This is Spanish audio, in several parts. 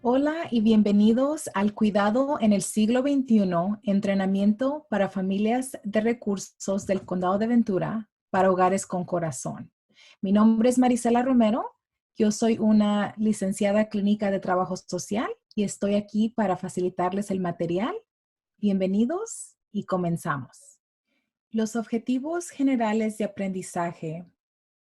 Hola y bienvenidos al Cuidado en el Siglo XXI, entrenamiento para familias de recursos del Condado de Ventura para hogares con corazón. Mi nombre es Marisela Romero, yo soy una licenciada clínica de trabajo social y estoy aquí para facilitarles el material. Bienvenidos y comenzamos. Los objetivos generales de aprendizaje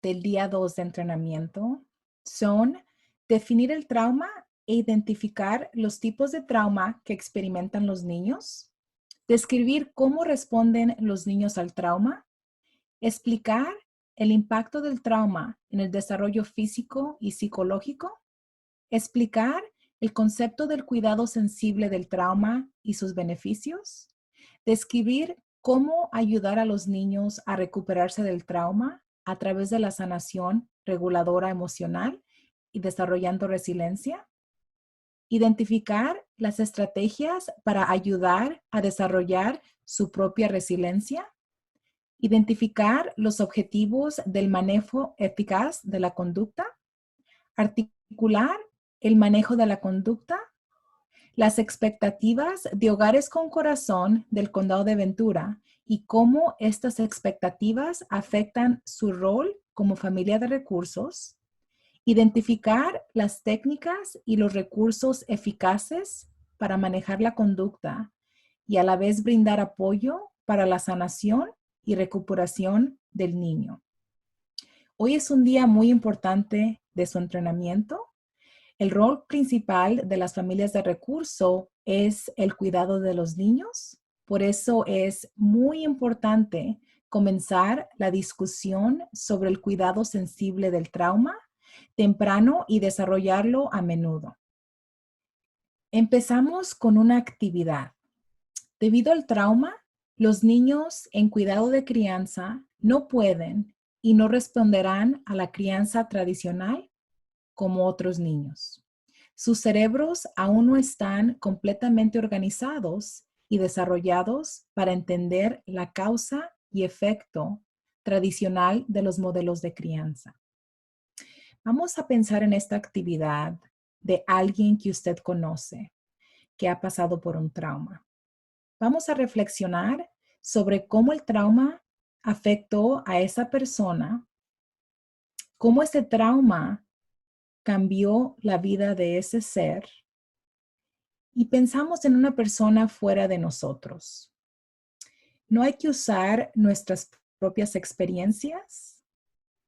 del día 2 de entrenamiento son definir el trauma e identificar los tipos de trauma que experimentan los niños, describir cómo responden los niños al trauma, explicar el impacto del trauma en el desarrollo físico y psicológico, explicar el concepto del cuidado sensible del trauma y sus beneficios, describir cómo ayudar a los niños a recuperarse del trauma a través de la sanación reguladora emocional y desarrollando resiliencia, identificar las estrategias para ayudar a desarrollar su propia resiliencia, identificar los objetivos del manejo eficaz de la conducta, articular el manejo de la conducta, las expectativas de hogares con corazón del Condado de Ventura y cómo estas expectativas afectan su rol como familia de recursos, identificar las técnicas y los recursos eficaces para manejar la conducta y a la vez brindar apoyo para la sanación y recuperación del niño. Hoy es un día muy importante de su entrenamiento. El rol principal de las familias de recurso es el cuidado de los niños. Por eso es muy importante comenzar la discusión sobre el cuidado sensible del trauma temprano y desarrollarlo a menudo. Empezamos con una actividad. Debido al trauma, los niños en cuidado de crianza no pueden y no responderán a la crianza tradicional como otros niños. Sus cerebros aún no están completamente organizados y desarrollados para entender la causa y efecto tradicional de los modelos de crianza. Vamos a pensar en esta actividad de alguien que usted conoce, que ha pasado por un trauma. Vamos a reflexionar sobre cómo el trauma afectó a esa persona, cómo ese trauma cambió la vida de ese ser y pensamos en una persona fuera de nosotros. No hay que usar nuestras propias experiencias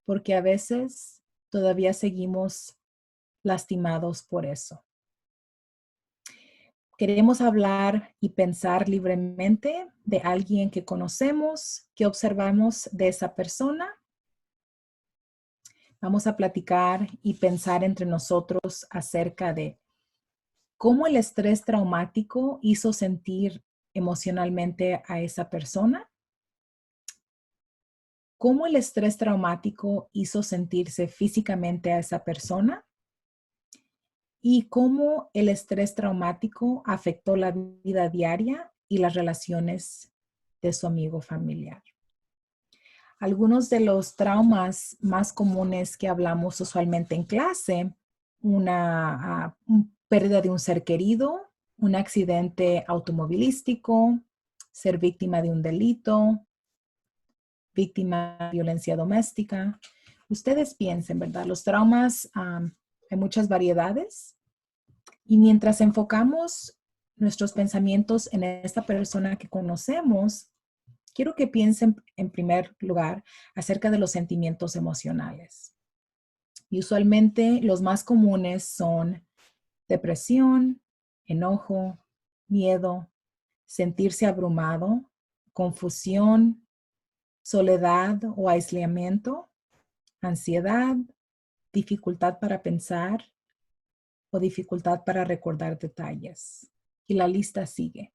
porque a veces todavía seguimos lastimados por eso. Queremos hablar y pensar libremente de alguien que conocemos, que observamos de esa persona. Vamos a platicar y pensar entre nosotros acerca de cómo el estrés traumático hizo sentir emocionalmente a esa persona, cómo el estrés traumático hizo sentirse físicamente a esa persona y cómo el estrés traumático afectó la vida diaria y las relaciones de su amigo familiar. Algunos de los traumas más comunes que hablamos usualmente en clase, una pérdida de un ser querido, un accidente automovilístico, ser víctima de un delito, víctima de violencia doméstica. Ustedes piensen, ¿verdad? Los traumas, hay muchas variedades y mientras enfocamos nuestros pensamientos en esta persona que conocemos, quiero que piensen en primer lugar acerca de los sentimientos emocionales. Y usualmente los más comunes son depresión, enojo, miedo, sentirse abrumado, confusión, soledad o aislamiento, ansiedad, dificultad para pensar o dificultad para recordar detalles. Y la lista sigue.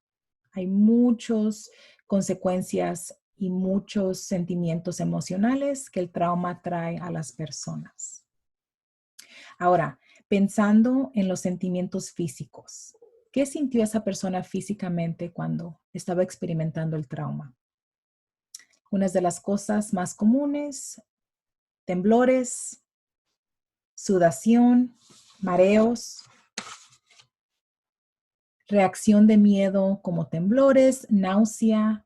Hay muchas consecuencias y muchos sentimientos emocionales que el trauma trae a las personas. Ahora, pensando en los sentimientos físicos, ¿qué sintió esa persona físicamente cuando estaba experimentando el trauma? Unas de las cosas más comunes, temblores, sudación, mareos, reacción de miedo como temblores, náusea,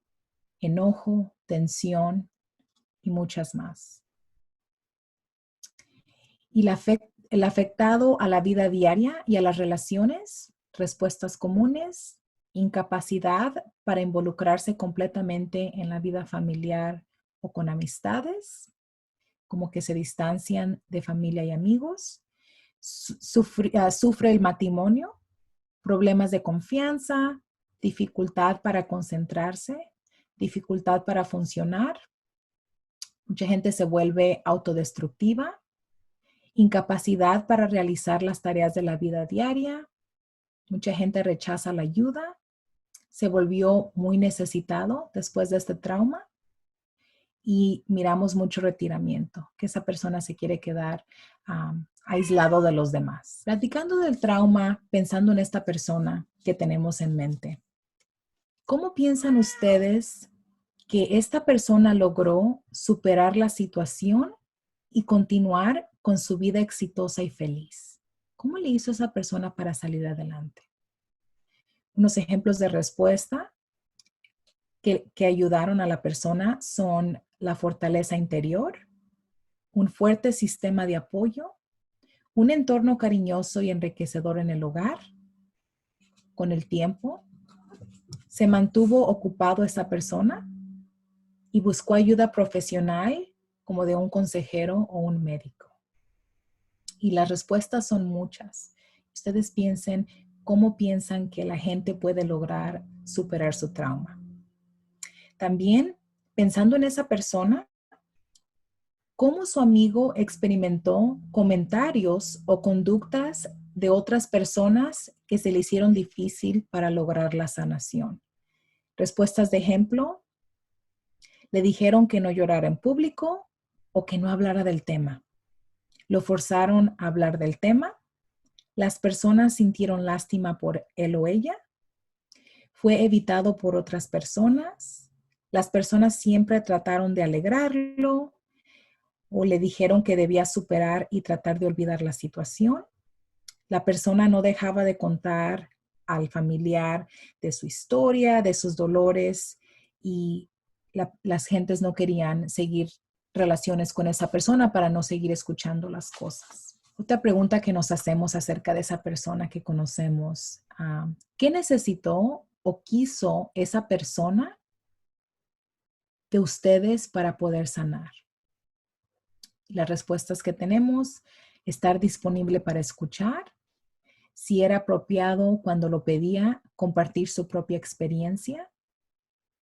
enojo, tensión y muchas más. Y el afectado a la vida diaria y a las relaciones, respuestas comunes, incapacidad para involucrarse completamente en la vida familiar o con amistades, como que se distancian de familia y amigos, sufre el matrimonio, problemas de confianza, dificultad para concentrarse, dificultad para funcionar. Mucha gente se vuelve autodestructiva, incapacidad para realizar las tareas de la vida diaria. Mucha gente rechaza la ayuda, se volvió muy necesitado después de este trauma y miramos mucho retiramiento, que esa persona se quiere quedar aislado de los demás. Platicando del trauma, pensando en esta persona que tenemos en mente, ¿cómo piensan ustedes que esta persona logró superar la situación y continuar con su vida exitosa y feliz? ¿Cómo le hizo esa persona para salir adelante? Unos ejemplos de respuesta que ayudaron a la persona son la fortaleza interior, un fuerte sistema de apoyo, un entorno cariñoso y enriquecedor en el hogar. Con el tiempo, se mantuvo ocupado esa persona y buscó ayuda profesional como de un consejero o un médico. Y las respuestas son muchas. Ustedes piensen cómo piensan que la gente puede lograr superar su trauma. También, pensando en esa persona, cómo su amigo experimentó comentarios o conductas de otras personas que se le hicieron difícil para lograr la sanación. Respuestas de ejemplo, le dijeron que no llorara en público o que no hablara del tema. Lo forzaron a hablar del tema. Las personas sintieron lástima por él o ella. Fue evitado por otras personas. Las personas siempre trataron de alegrarlo o le dijeron que debía superar y tratar de olvidar la situación. La persona no dejaba de contar al familiar de su historia, de sus dolores y las gentes no querían seguir relaciones con esa persona para no seguir escuchando las cosas. Otra pregunta que nos hacemos acerca de esa persona que conocemos, ¿qué necesitó o quiso esa persona de ustedes para poder sanar? Las respuestas que tenemos, estar disponible para escuchar, si era apropiado cuando lo pedía, compartir su propia experiencia,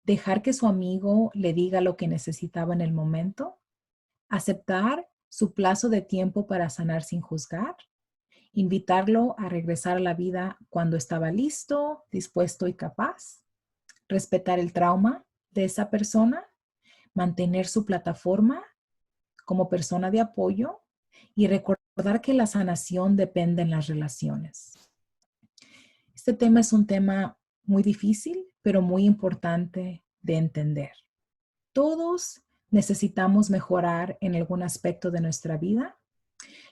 dejar que su amigo le diga lo que necesitaba en el momento, aceptar su plazo de tiempo para sanar sin juzgar, invitarlo a regresar a la vida cuando estaba listo, dispuesto y capaz, respetar el trauma de esa persona, mantener su plataforma como persona de apoyo y recordar que la sanación depende en las relaciones. Este tema es un tema muy difícil, pero muy importante de entender. Todos necesitamos mejorar en algún aspecto de nuestra vida.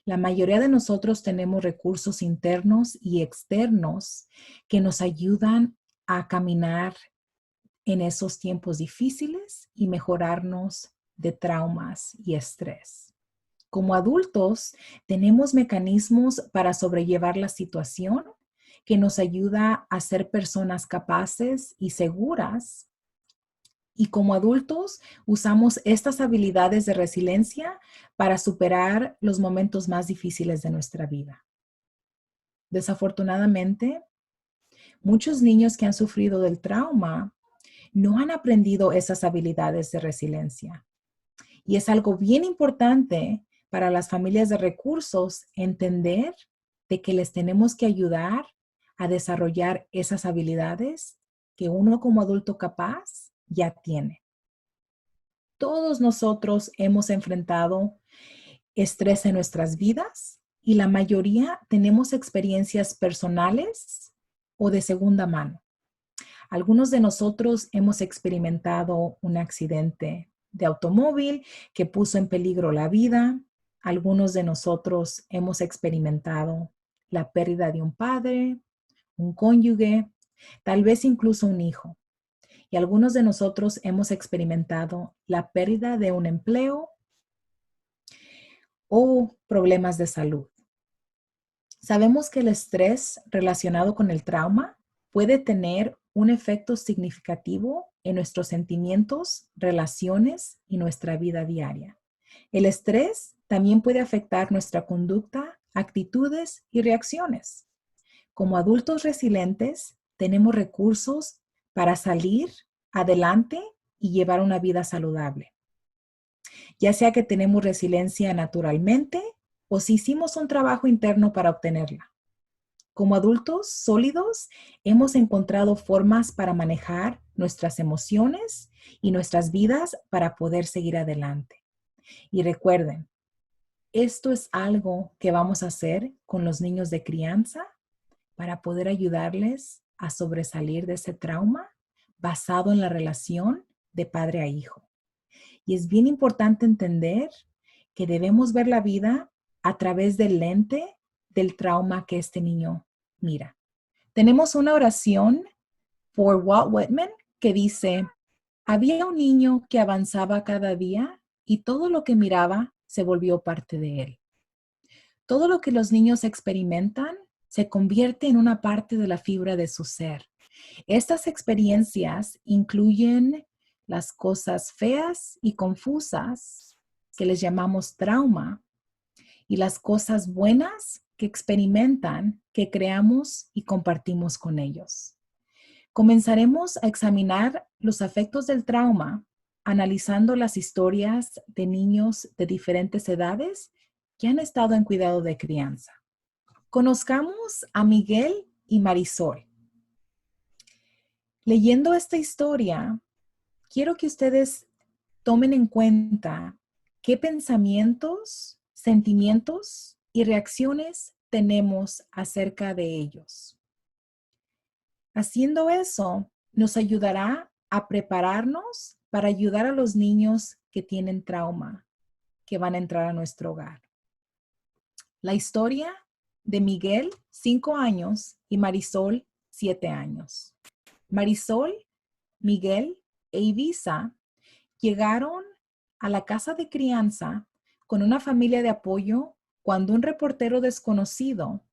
La mayoría de nosotros tenemos recursos internos y externos que nos ayudan a caminar en esos tiempos difíciles y mejorarnos de traumas y estrés. Como adultos, tenemos mecanismos para sobrellevar la situación que nos ayuda a ser personas capaces y seguras. Y como adultos, usamos estas habilidades de resiliencia para superar los momentos más difíciles de nuestra vida. Desafortunadamente, muchos niños que han sufrido del trauma no han aprendido esas habilidades de resiliencia. Y es algo bien importante para las familias de recursos entender de que les tenemos que ayudar a desarrollar esas habilidades que uno como adulto capaz ya tiene. Todos nosotros hemos enfrentado estrés en nuestras vidas y la mayoría tenemos experiencias personales o de segunda mano. Algunos de nosotros hemos experimentado un accidente de automóvil que puso en peligro la vida. Algunos de nosotros hemos experimentado la pérdida de un padre, un cónyuge tal vez incluso un hijo. Y algunos de nosotros hemos experimentado la pérdida de un empleo o problemas de salud. Sabemos que el estrés relacionado con el trauma puede tener un efecto significativo en nuestros sentimientos, relaciones y nuestra vida diaria. El estrés también puede afectar nuestra conducta, actitudes y reacciones. Como adultos resilientes, tenemos recursos para salir adelante y llevar una vida saludable. Ya sea que tenemos resiliencia naturalmente o si hicimos un trabajo interno para obtenerla. Como adultos sólidos, hemos encontrado formas para manejar nuestras emociones y nuestras vidas para poder seguir adelante. Y recuerden, esto es algo que vamos a hacer con los niños de crianza para poder ayudarles a sobresalir de ese trauma basado en la relación de padre a hijo. Y es bien importante entender que debemos ver la vida a través del lente del trauma que este niño mira. Tenemos una oración por Walt Whitman que dice, había un niño que avanzaba cada día y todo lo que miraba se volvió parte de él. Todo lo que los niños experimentan se convierte en una parte de la fibra de su ser. Estas experiencias incluyen las cosas feas y confusas que les llamamos trauma y las cosas buenas que experimentan, que creamos y compartimos con ellos. Comenzaremos a examinar los efectos del trauma, analizando las historias de niños de diferentes edades que han estado en cuidado de crianza. Conozcamos a Miguel y Marisol. Leyendo esta historia, quiero que ustedes tomen en cuenta qué pensamientos, sentimientos y reacciones tenemos acerca de ellos. Haciendo eso, nos ayudará a prepararnos para ayudar a los niños que tienen trauma, que van a entrar a nuestro hogar. La historia de Miguel, 5 años, y Marisol, 7 años. Marisol, Miguel e Ibiza llegaron a la casa de crianza con una familia de apoyo cuando un reportero desconocido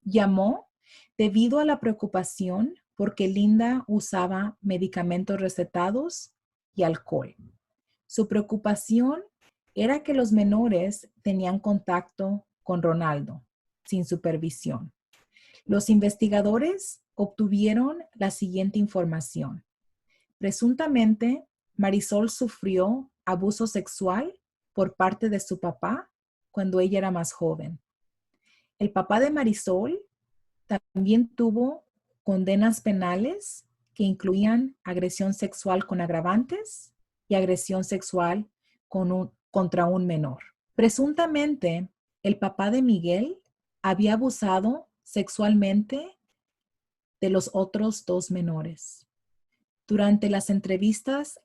llamó debido a la preocupación porque Linda usaba medicamentos recetados y alcohol. Su preocupación era que los menores tenían contacto con Ronaldo sin supervisión. Los investigadores obtuvieron la siguiente información. Presuntamente, Marisol sufrió abuso sexual por parte de su papá cuando ella era más joven. El papá de Marisol también tuvo condenas penales que incluían agresión sexual con agravantes y agresión sexual contra un menor. Presuntamente, el papá de Miguel había abusado sexualmente de los otros 2 menores. Durante las entrevistas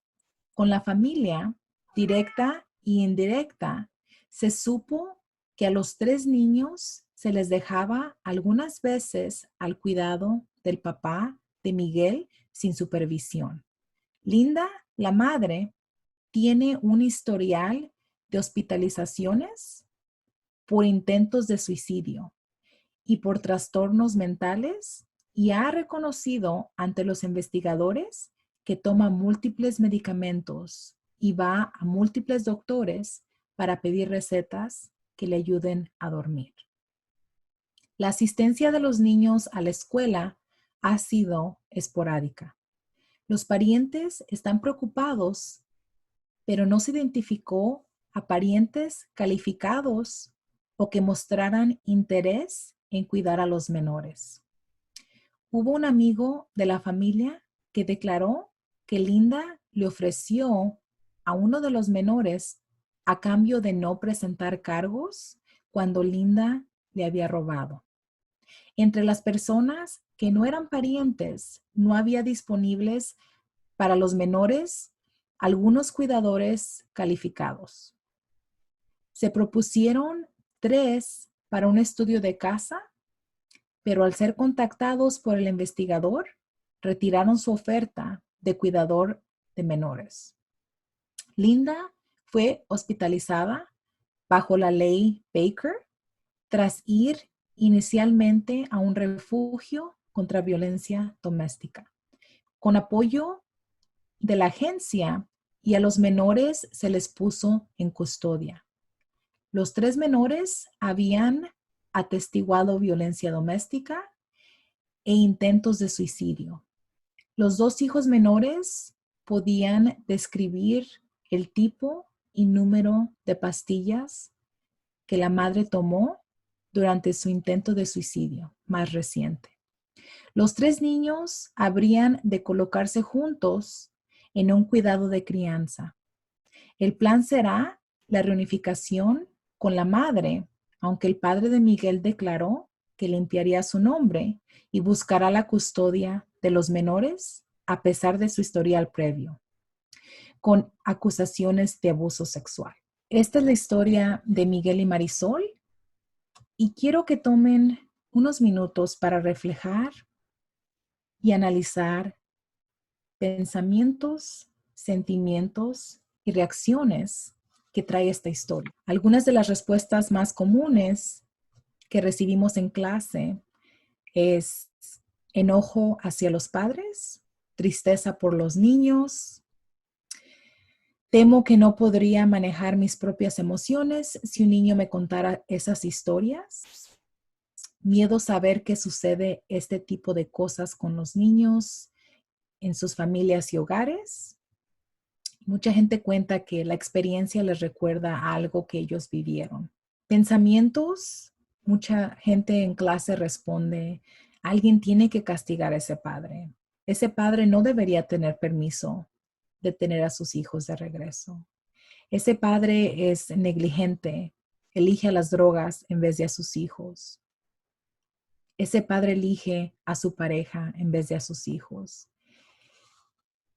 con la familia, directa y indirecta, se supo que a los 3 niños se les dejaba algunas veces al cuidado del papá de Miguel sin supervisión. Linda, la madre, tiene un historial de hospitalizaciones por intentos de suicidio y por trastornos mentales y ha reconocido ante los investigadores que toma múltiples medicamentos y va a múltiples doctores para pedir recetas que le ayuden a dormir. La asistencia de los niños a la escuela ha sido esporádica. Los parientes están preocupados, pero no se identificó a parientes calificados o que mostraran interés en cuidar a los menores. Hubo un amigo de la familia que declaró que Linda le ofreció a uno de los menores a cambio de no presentar cargos cuando Linda le había robado. Entre las personas que no eran parientes, no había disponibles para los menores algunos cuidadores calificados. Se propusieron 3 para un estudio de casa, pero al ser contactados por el investigador, retiraron su oferta de cuidador de menores. Linda fue hospitalizada bajo la ley Baker tras ir inicialmente a un refugio contra violencia doméstica. Con apoyo de la agencia y a los menores se les puso en custodia. Los 3 menores habían atestiguado violencia doméstica e intentos de suicidio. Los 2 hijos menores podían describir el tipo y número de pastillas que la madre tomó durante su intento de suicidio más reciente. Los 3 niños habrían de colocarse juntos en un cuidado de crianza. El plan será la reunificación con la madre, aunque el padre de Miguel declaró que limpiaría su nombre y buscará la custodia de los menores a pesar de su historial previo, con acusaciones de abuso sexual. Esta es la historia de Miguel y Marisol y quiero que tomen unos minutos para reflejar y analizar pensamientos, sentimientos y reacciones que trae esta historia. Algunas de las respuestas más comunes que recibimos en clase es enojo hacia los padres, tristeza por los niños, temo que no podría manejar mis propias emociones si un niño me contara esas historias, miedo saber que sucede este tipo de cosas con los niños en sus familias y hogares. Mucha gente cuenta que la experiencia les recuerda a algo que ellos vivieron. Pensamientos, mucha gente en clase responde, alguien tiene que castigar a ese padre. Ese padre no debería tener permiso de tener a sus hijos de regreso. Ese padre es negligente, elige a las drogas en vez de a sus hijos. Ese padre elige a su pareja en vez de a sus hijos.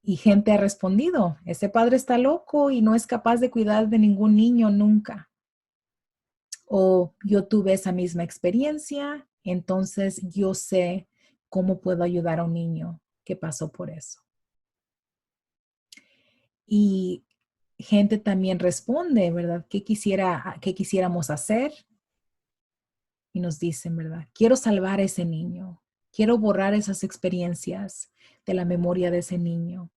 Y gente ha respondido, ese padre está loco y no es capaz de cuidar de ningún niño nunca. O yo tuve esa misma experiencia, entonces yo sé cómo puedo ayudar a un niño que pasó por eso. Y gente también responde, ¿verdad? ¿Qué quisiéramos hacer? Y nos dicen, ¿verdad? Quiero salvar a ese niño. Quiero borrar esas experiencias de la memoria de ese niño.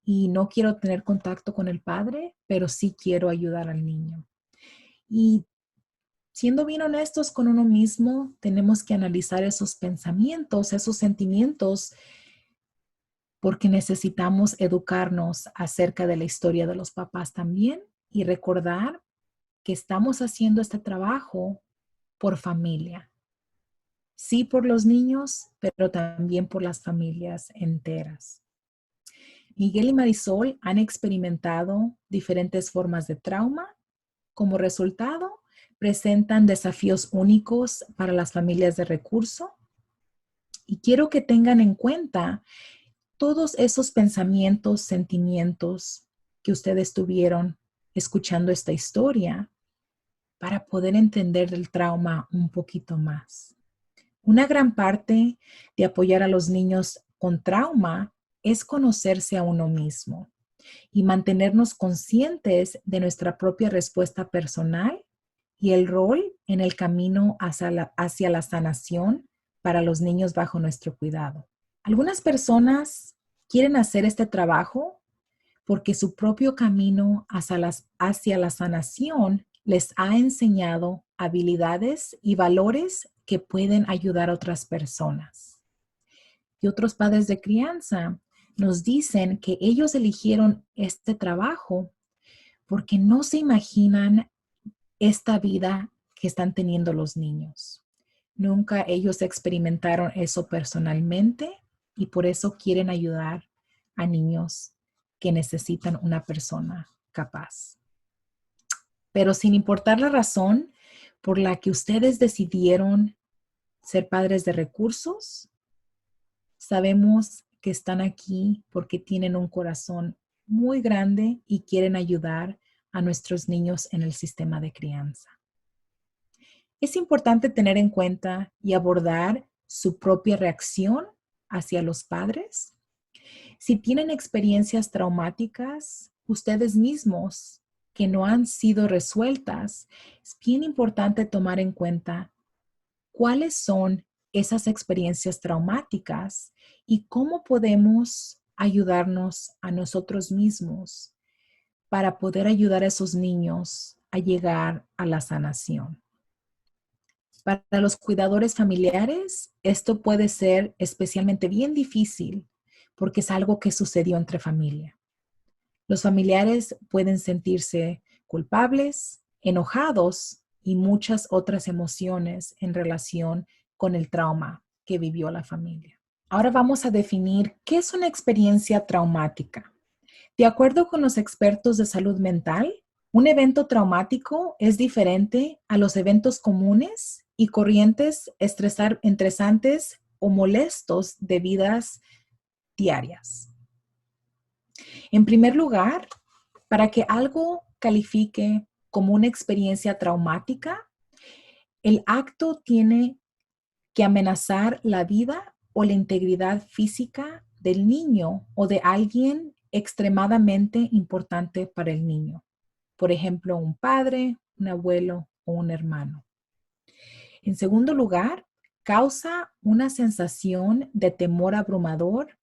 Y no quiero tener contacto con el padre, pero sí quiero ayudar al niño. Y siendo bien honestos con uno mismo, tenemos que analizar esos pensamientos, esos sentimientos, porque necesitamos educarnos acerca de la historia de los papás también y recordar que estamos haciendo este trabajo por familia. Sí por los niños, pero también por las familias enteras. Miguel y Marisol han experimentado diferentes formas de trauma. Como resultado, presentan desafíos únicos para las familias de recurso. Y quiero que tengan en cuenta todos esos pensamientos, sentimientos que ustedes tuvieron escuchando esta historia para poder entender el trauma un poquito más. Una gran parte de apoyar a los niños con trauma es conocerse a uno mismo y mantenernos conscientes de nuestra propia respuesta personal y el rol en el camino hacia la sanación para los niños bajo nuestro cuidado. Algunas personas quieren hacer este trabajo porque su propio camino hacia la sanación les ha enseñado habilidades y valores que pueden ayudar a otras personas. Y otros padres de crianza nos dicen que ellos eligieron este trabajo porque no se imaginan esta vida que están teniendo los niños. Nunca ellos experimentaron eso personalmente y por eso quieren ayudar a niños que necesitan una persona capaz. Pero sin importar la razón por la que ustedes decidieron ser padres de recursos, sabemos que están aquí porque tienen un corazón muy grande y quieren ayudar a nuestros niños en el sistema de crianza. Es importante tener en cuenta y abordar su propia reacción hacia los padres. Si tienen experiencias traumáticas, ustedes mismos que no han sido resueltas, es bien importante tomar en cuenta cuáles son esas experiencias traumáticas y cómo podemos ayudarnos a nosotros mismos para poder ayudar a esos niños a llegar a la sanación. Para los cuidadores familiares, esto puede ser especialmente bien difícil porque es algo que sucedió entre familia. Los familiares pueden sentirse culpables, enojados y muchas otras emociones en relación con el trauma que vivió la familia. Ahora vamos a definir qué es una experiencia traumática. De acuerdo con los expertos de salud mental, un evento traumático es diferente a los eventos comunes y corrientes estresantes o molestos de vidas diarias. En primer lugar, para que algo califique como una experiencia traumática, el acto tiene que amenazar la vida o la integridad física del niño o de alguien extremadamente importante para el niño. Por ejemplo, un padre, un abuelo o un hermano. En segundo lugar, causa una sensación de temor abrumador,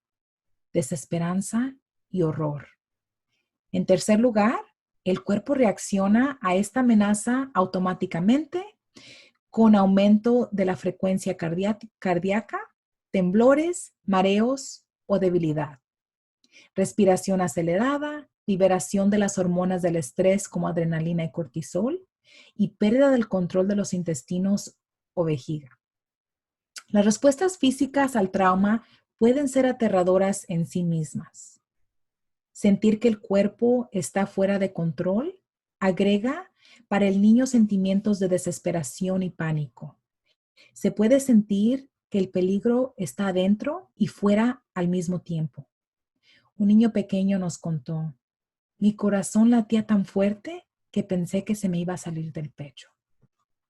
desesperanza y horror. En tercer lugar, el cuerpo reacciona a esta amenaza automáticamente con aumento de la frecuencia cardíaca, temblores, mareos o debilidad, respiración acelerada, liberación de las hormonas del estrés como adrenalina y cortisol y pérdida del control de los intestinos o vejiga. Las respuestas físicas al trauma pueden ser aterradoras en sí mismas. Sentir que el cuerpo está fuera de control agrega para el niño sentimientos de desesperación y pánico. Se puede sentir que el peligro está adentro y fuera al mismo tiempo. Un niño pequeño nos contó, mi corazón latía tan fuerte que pensé que se me iba a salir del pecho.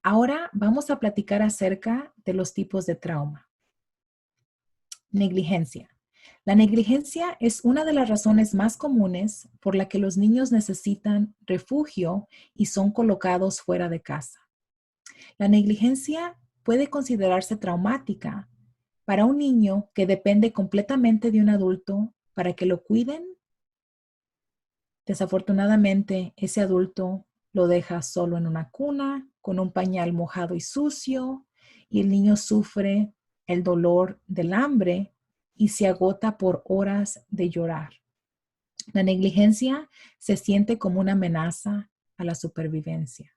Ahora vamos a platicar acerca de los tipos de trauma. Negligencia. La negligencia es una de las razones más comunes por la que los niños necesitan refugio y son colocados fuera de casa. La negligencia puede considerarse traumática para un niño que depende completamente de un adulto para que lo cuiden. Desafortunadamente, ese adulto lo deja solo en una cuna, con un pañal mojado y sucio, y el niño sufre el dolor del hambre y se agota por horas de llorar. La negligencia se siente como una amenaza a la supervivencia.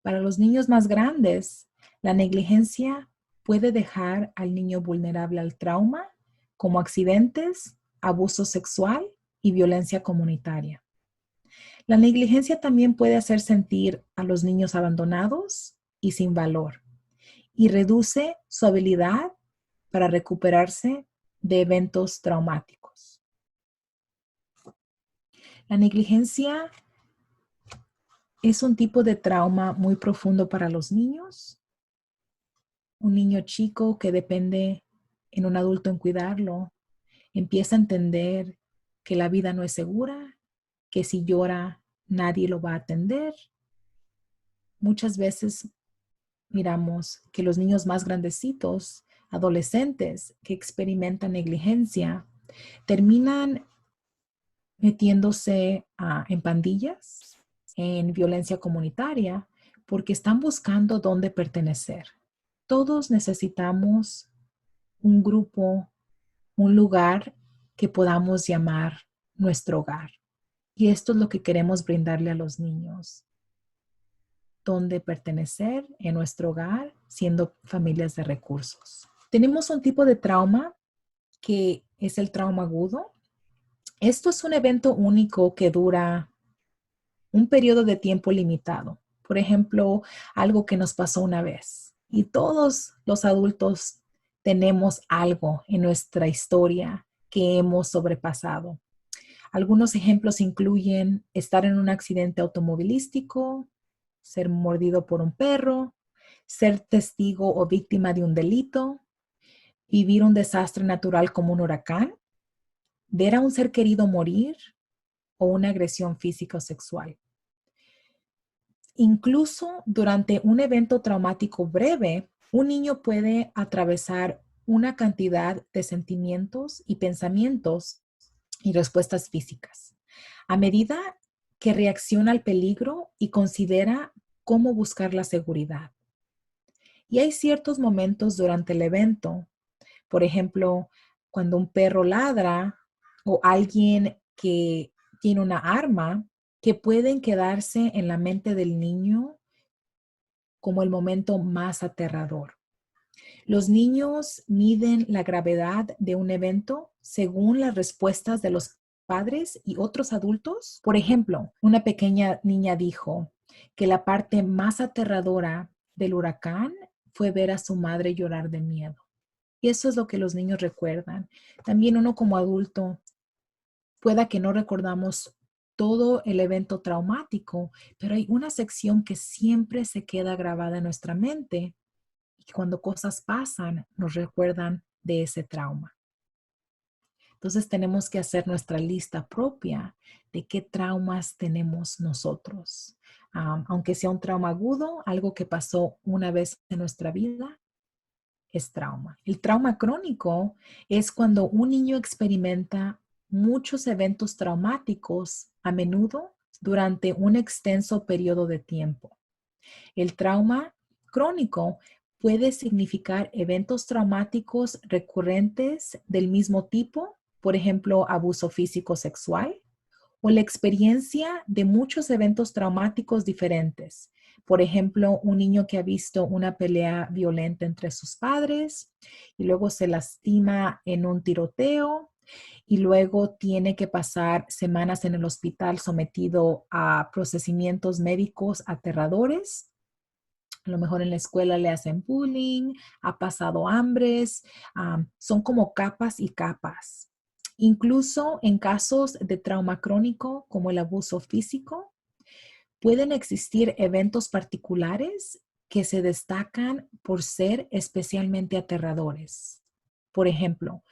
Para los niños más grandes, la negligencia puede dejar al niño vulnerable al trauma, como accidentes, abuso sexual y violencia comunitaria. La negligencia también puede hacer sentir a los niños abandonados y sin valor, y reduce su habilidad para recuperarse de eventos traumáticos. La negligencia es un tipo de trauma muy profundo para los niños. Un niño chico que depende en un adulto en cuidarlo, empieza a entender que la vida no es segura, que si llora nadie lo va a atender. Muchas veces miramos que los niños más grandecitos, adolescentes que experimentan negligencia, terminan metiéndose en pandillas, en violencia comunitaria, porque están buscando dónde pertenecer. Todos necesitamos un grupo, un lugar que podamos llamar nuestro hogar. Y esto es lo que queremos brindarle a los niños. Donde pertenecer en nuestro hogar, siendo familias de recursos. Tenemos un tipo de trauma que es el trauma agudo. Esto es un evento único que dura un periodo de tiempo limitado. Por ejemplo, algo que nos pasó una vez. Y todos los adultos tenemos algo en nuestra historia que hemos sobrepasado. Algunos ejemplos incluyen estar en un accidente automovilístico, ser mordido por un perro, ser testigo o víctima de un delito, vivir un desastre natural como un huracán, ver a un ser querido morir o una agresión física o sexual. Incluso durante un evento traumático breve, un niño puede atravesar una cantidad de sentimientos y pensamientos y respuestas físicas a medida que reacciona al peligro y considera cómo buscar la seguridad. Y hay ciertos momentos durante el evento, por ejemplo, cuando un perro ladra o alguien que tiene una arma, que pueden quedarse en la mente del niño como el momento más aterrador. Los niños miden la gravedad de un evento según las respuestas de los padres y otros adultos. Por ejemplo, una pequeña niña dijo que la parte más aterradora del huracán fue ver a su madre llorar de miedo. Y eso es lo que los niños recuerdan. También uno como adulto, pueda que no recordamos todo el evento traumático, pero hay una sección que siempre se queda grabada en nuestra mente y cuando cosas pasan nos recuerdan de ese trauma. Entonces tenemos que hacer nuestra lista propia de qué traumas tenemos nosotros. Aunque sea un trauma agudo, algo que pasó una vez en nuestra vida, es trauma. El trauma crónico es cuando un niño experimenta muchos eventos traumáticos a menudo durante un extenso periodo de tiempo. El trauma crónico puede significar eventos traumáticos recurrentes del mismo tipo, por ejemplo, abuso físico sexual, o la experiencia de muchos eventos traumáticos diferentes. Por ejemplo, un niño que ha visto una pelea violenta entre sus padres y luego se lastima en un tiroteo y luego tiene que pasar semanas en el hospital sometido a procedimientos médicos aterradores. A lo mejor en la escuela le hacen bullying, ha pasado hambres, son como capas y capas. Incluso en casos de trauma crónico como el abuso físico, pueden existir eventos particulares que se destacan por ser especialmente aterradores. Por ejemplo,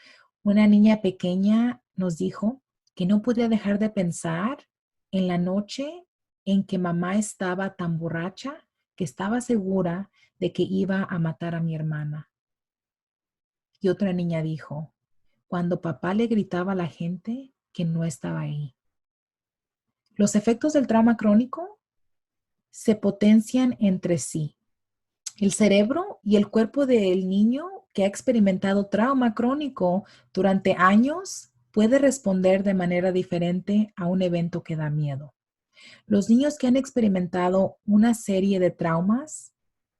una niña pequeña nos dijo que no podía dejar de pensar en la noche en que mamá estaba tan borracha que estaba segura de que iba a matar a mi hermana. Y otra niña dijo, cuando papá le gritaba a la gente que no estaba ahí. Los efectos del trauma crónico se potencian entre sí. El cerebro y el cuerpo del niño que ha experimentado trauma crónico durante años puede responder de manera diferente a un evento que da miedo. Los niños que han experimentado una serie de traumas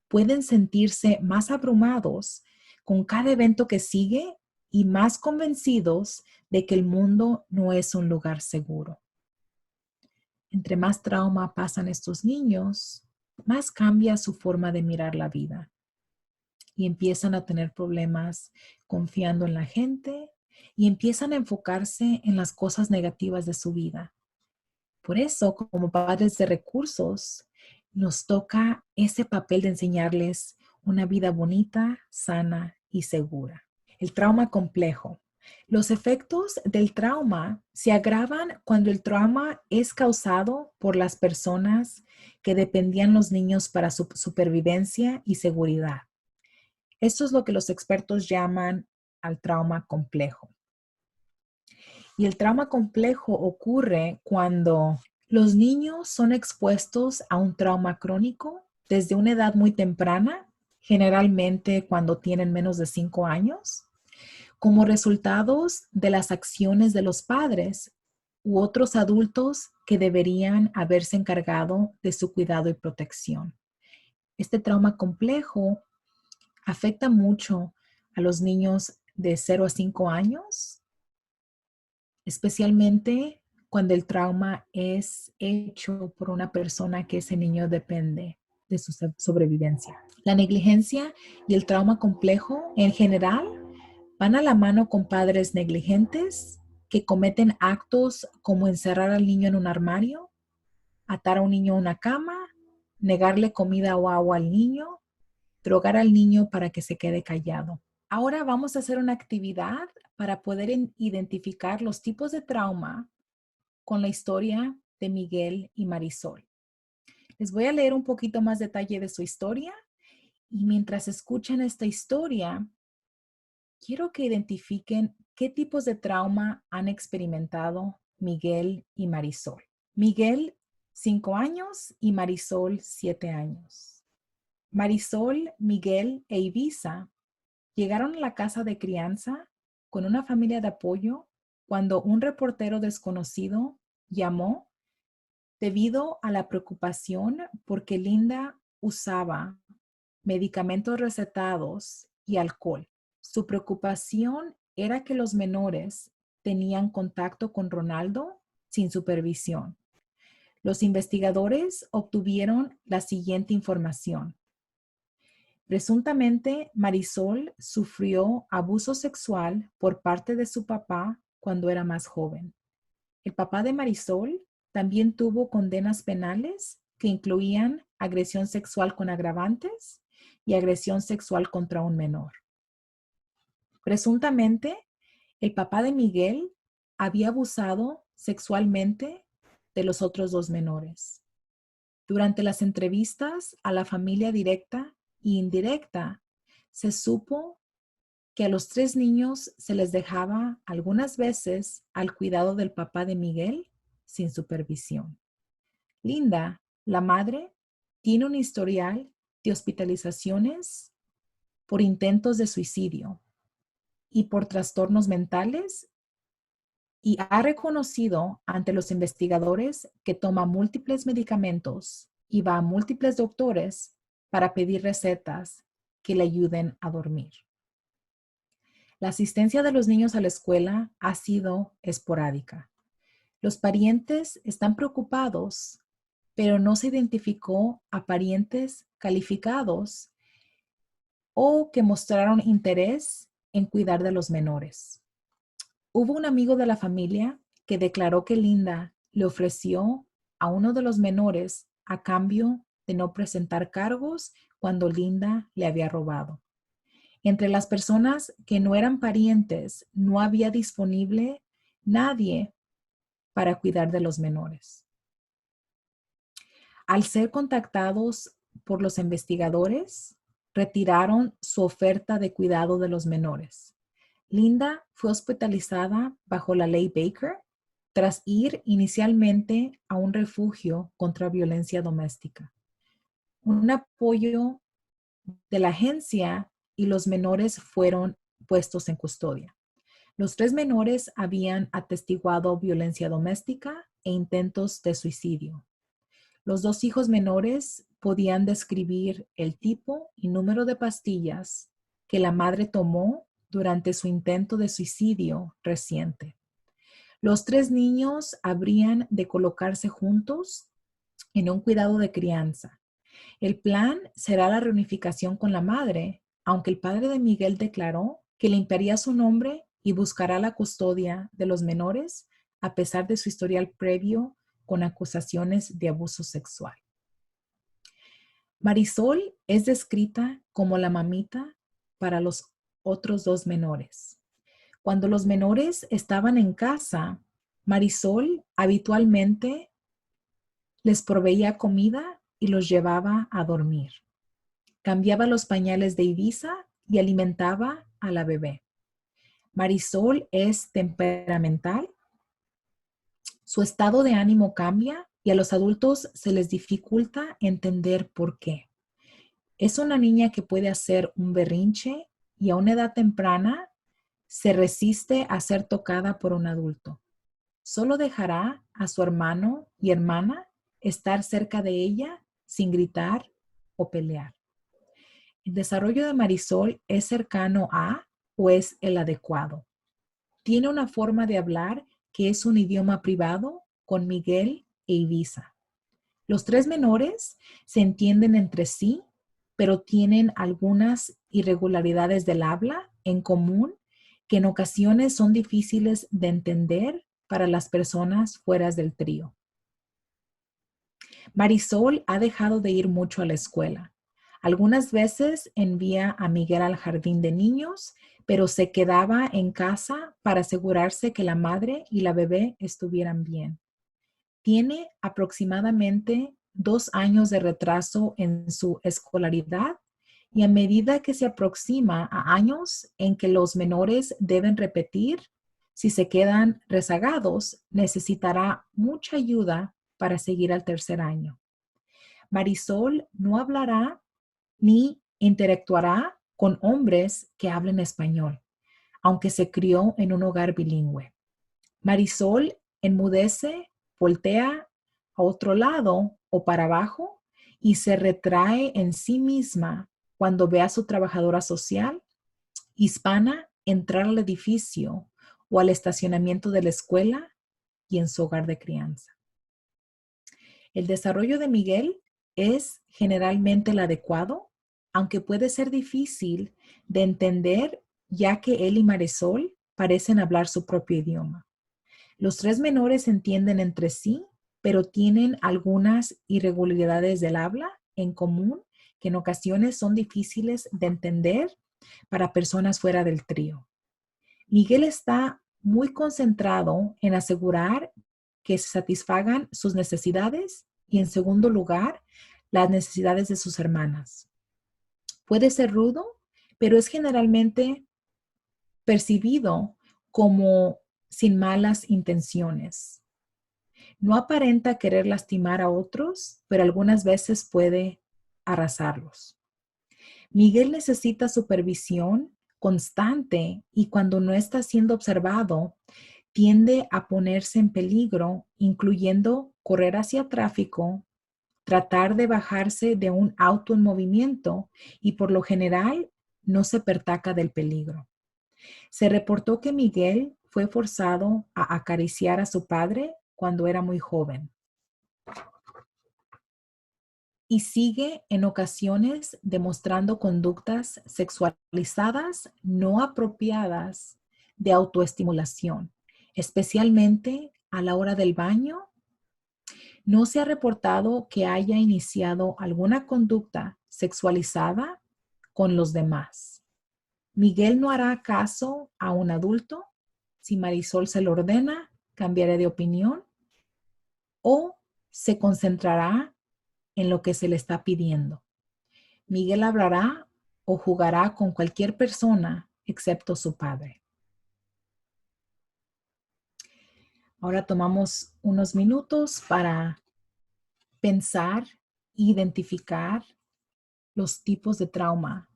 pueden sentirse más abrumados con cada evento que sigue y más convencidos de que el mundo no es un lugar seguro. Entre más trauma pasan estos niños, más cambia su forma de mirar la vida y empiezan a tener problemas confiando en la gente y empiezan a enfocarse en las cosas negativas de su vida. Por eso, como padres de recursos, nos toca ese papel de enseñarles una vida bonita, sana y segura. El trauma complejo. Los efectos del trauma se agravan cuando el trauma es causado por las personas que dependían los niños para su supervivencia y seguridad. Esto es lo que los expertos llaman al trauma complejo. Y el trauma complejo ocurre cuando los niños son expuestos a un trauma crónico desde una edad muy temprana, generalmente cuando tienen menos de 5 años, como resultados de las acciones de los padres u otros adultos que deberían haberse encargado de su cuidado y protección. Este trauma complejo afecta mucho a los niños de 0 a 5 años, especialmente cuando el trauma es hecho por una persona que ese niño depende de su sobrevivencia. La negligencia y el trauma complejo en general van a la mano con padres negligentes que cometen actos como encerrar al niño en un armario, atar a un niño a una cama, negarle comida o agua al niño, drogar al niño para que se quede callado. Ahora vamos a hacer una actividad para poder identificar los tipos de trauma con la historia de Miguel y Marisol. Les voy a leer un poquito más detalle de su historia y mientras escuchan esta historia, quiero que identifiquen qué tipos de trauma han experimentado Miguel y Marisol. Miguel, 5 años y Marisol, 7 años. Marisol, Miguel e Ibiza llegaron a la casa de crianza con una familia de apoyo cuando un reportero desconocido llamó debido a la preocupación porque Linda usaba medicamentos recetados y alcohol. Su preocupación era que los menores tenían contacto con Ronaldo sin supervisión. Los investigadores obtuvieron la siguiente información. Presuntamente, Marisol sufrió abuso sexual por parte de su papá cuando era más joven. El papá de Marisol también tuvo condenas penales que incluían agresión sexual con agravantes y agresión sexual contra un menor. Presuntamente, el papá de Miguel había abusado sexualmente de los otros 2 menores. Durante las entrevistas a la familia directa e indirecta, se supo que a los 3 niños se les dejaba algunas veces al cuidado del papá de Miguel sin supervisión. Linda, la madre, tiene un historial de hospitalizaciones por intentos de suicidio y por trastornos mentales y ha reconocido ante los investigadores que toma múltiples medicamentos y va a múltiples doctores para pedir recetas que le ayuden a dormir. La asistencia de los niños a la escuela ha sido esporádica. Los parientes están preocupados, pero no se identificó a parientes calificados o que mostraron interés en cuidar de los menores. Hubo un amigo de la familia que declaró que Linda le ofreció a uno de los menores a cambio de no presentar cargos cuando Linda le había robado. Entre las personas que no eran parientes, no había disponible nadie para cuidar de los menores. Al ser contactados por los investigadores, retiraron su oferta de cuidado de los menores. Linda fue hospitalizada bajo la ley Baker tras ir inicialmente a un refugio contra violencia doméstica. Un apoyo de la agencia y los menores fueron puestos en custodia. Los 3 menores habían atestiguado violencia doméstica e intentos de suicidio. Los 2 hijos menores podían describir el tipo y número de pastillas que la madre tomó durante su intento de suicidio reciente. Los 3 niños habrían de colocarse juntos en un cuidado de crianza. El plan será la reunificación con la madre, aunque el padre de Miguel declaró que limpiaría su nombre y buscará la custodia de los menores a pesar de su historial previo con acusaciones de abuso sexual. Marisol es descrita como la mamita para los otros 2 menores. Cuando los menores estaban en casa, Marisol habitualmente les proveía comida y los llevaba a dormir. Cambiaba los pañales de Ibiza y alimentaba a la bebé. Marisol es temperamental. Su estado de ánimo cambia y a los adultos se les dificulta entender por qué. Es una niña que puede hacer un berrinche y a una edad temprana se resiste a ser tocada por un adulto. Solo dejará a su hermano y hermana estar cerca de ella sin gritar o pelear. El desarrollo de Marisol es cercano a o es el adecuado. Tiene una forma de hablar que es un idioma privado con Miguel e Ibiza. Los 3 menores se entienden entre sí, pero tienen algunas irregularidades del habla en común que en ocasiones son difíciles de entender para las personas fuera del trío. Marisol ha dejado de ir mucho a la escuela. Algunas veces envía a Miguel al jardín de niños, pero se quedaba en casa para asegurarse que la madre y la bebé estuvieran bien. Tiene aproximadamente 2 años de retraso en su escolaridad y a medida que se aproxima a años en que los menores deben repetir, si se quedan rezagados, necesitará mucha ayuda para seguir al tercer año. Marisol no hablará ni interactuará con hombres que hablen español, aunque se crió en un hogar bilingüe. Marisol enmudece, voltea a otro lado o para abajo y se retrae en sí misma cuando ve a su trabajadora social hispana entrar al edificio o al estacionamiento de la escuela y en su hogar de crianza. El desarrollo de Miguel es generalmente el adecuado, aunque puede ser difícil de entender ya que él y Marisol parecen hablar su propio idioma. Los tres menores se entienden entre sí, pero tienen algunas irregularidades del habla en común que en ocasiones son difíciles de entender para personas fuera del trío. Miguel está muy concentrado en asegurar que se satisfagan sus necesidades y, en segundo lugar, las necesidades de sus hermanas. Puede ser rudo, pero es generalmente percibido como sin malas intenciones. No aparenta querer lastimar a otros, pero algunas veces puede arrasarlos. Miguel necesita supervisión constante y cuando no está siendo observado, tiende a ponerse en peligro, incluyendo correr hacia tráfico, tratar de bajarse de un auto en movimiento y por lo general no se percata del peligro. Se reportó que Miguel fue forzado a acariciar a su padre cuando era muy joven y sigue en ocasiones demostrando conductas sexualizadas no apropiadas de autoestimulación, especialmente a la hora del baño. No se ha reportado que haya iniciado alguna conducta sexualizada con los demás. Miguel no hará caso a un adulto. Si Marisol se lo ordena, cambiará de opinión o se concentrará en lo que se le está pidiendo. Miguel hablará o jugará con cualquier persona excepto su padre. Ahora tomamos unos minutos para pensar e identificar los tipos de trauma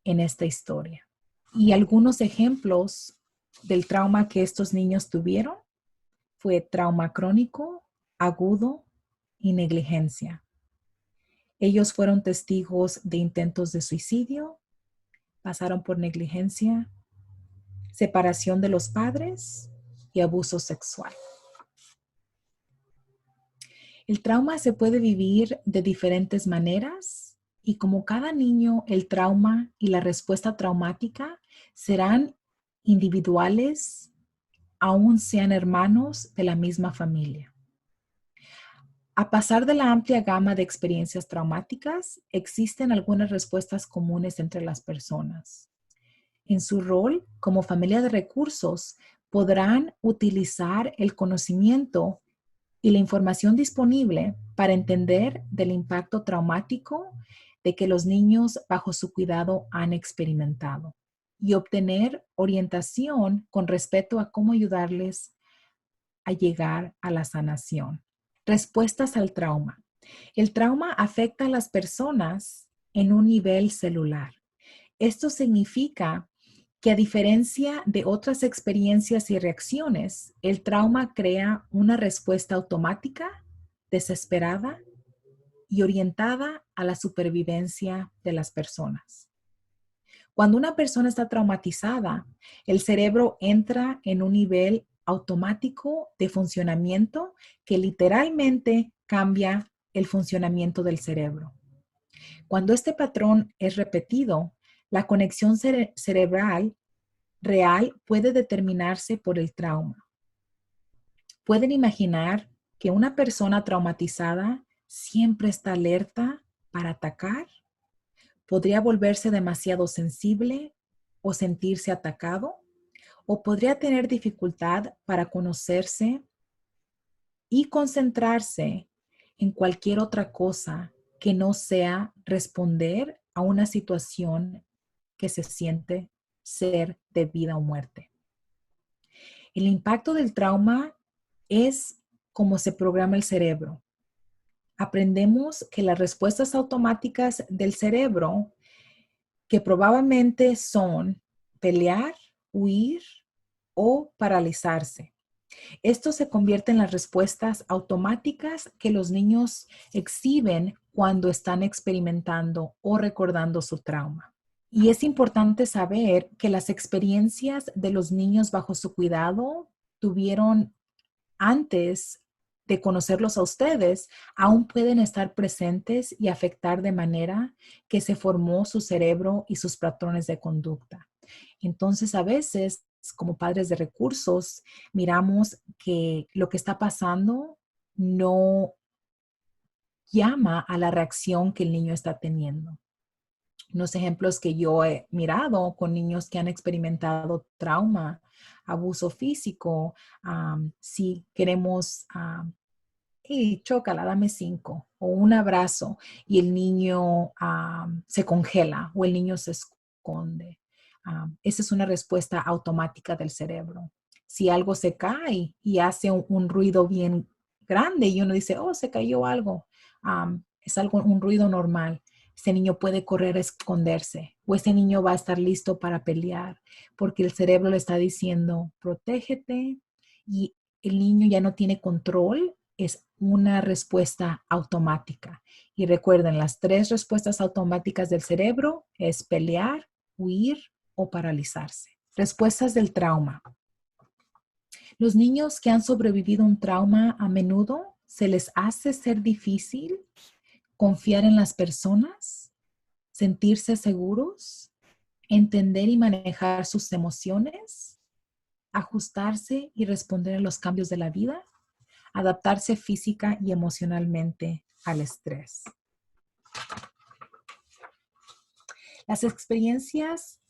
en esta historia. Y algunos ejemplos del trauma que estos niños tuvieron fue trauma crónico, agudo y negligencia. Ellos fueron testigos de intentos de suicidio, pasaron por negligencia, separación de los padres y abuso sexual. El trauma se puede vivir de diferentes maneras y como cada niño, el trauma y la respuesta traumática serán individuales, aun sean hermanos de la misma familia. A pesar de la amplia gama de experiencias traumáticas, existen algunas respuestas comunes entre las personas. En su rol como familia de recursos, podrán utilizar el conocimiento y la información disponible para entender del impacto traumático de que los niños bajo su cuidado han experimentado y obtener orientación con respecto a cómo ayudarles a llegar a la sanación. Respuestas al trauma. El trauma afecta a las personas en un nivel celular. Esto significa que a diferencia de otras experiencias y reacciones, el trauma crea una respuesta automática, desesperada y orientada a la supervivencia de las personas. Cuando una persona está traumatizada, el cerebro entra en un nivel automático de funcionamiento que literalmente cambia el funcionamiento del cerebro. Cuando este patrón es repetido, la conexión cerebral real puede determinarse por el trauma. ¿Pueden imaginar que una persona traumatizada siempre está alerta para atacar? Podría volverse demasiado sensible o sentirse atacado, o podría tener dificultad para conocerse y concentrarse en cualquier otra cosa que no sea responder a una situación que se siente ser de vida o muerte. El impacto del trauma es como se programa el cerebro. Aprendemos que las respuestas automáticas del cerebro, que probablemente son pelear, huir o paralizarse. Esto se convierte en las respuestas automáticas que los niños exhiben cuando están experimentando o recordando su trauma. Y es importante saber que las experiencias de los niños bajo su cuidado tuvieron antes de conocerlos a ustedes, aún pueden estar presentes y afectar de manera que se formó su cerebro y sus patrones de conducta. Entonces, a veces, como padres de recursos, miramos que lo que está pasando no llama a la reacción que el niño está teniendo. Unos ejemplos que yo he mirado con niños que han experimentado trauma, abuso físico, si queremos, hey, chócala, dame 5, o un abrazo y el niño se congela o el niño se esconde. Esa es una respuesta automática del cerebro. Si algo se cae y hace un ruido bien grande y uno dice, oh, se cayó algo, es algo, un ruido normal. Ese niño puede correr a esconderse o ese niño va a estar listo para pelear porque el cerebro le está diciendo, protégete, y el niño ya no tiene control. Es una respuesta automática. Y recuerden, las 3 respuestas automáticas del cerebro es pelear, huir o paralizarse. Respuestas del trauma. Los niños que han sobrevivido a un trauma a menudo se les hace ser difícil confiar en las personas, sentirse seguros, entender y manejar sus emociones, ajustarse y responder a los cambios de la vida, adaptarse física y emocionalmente al estrés. Las experiencias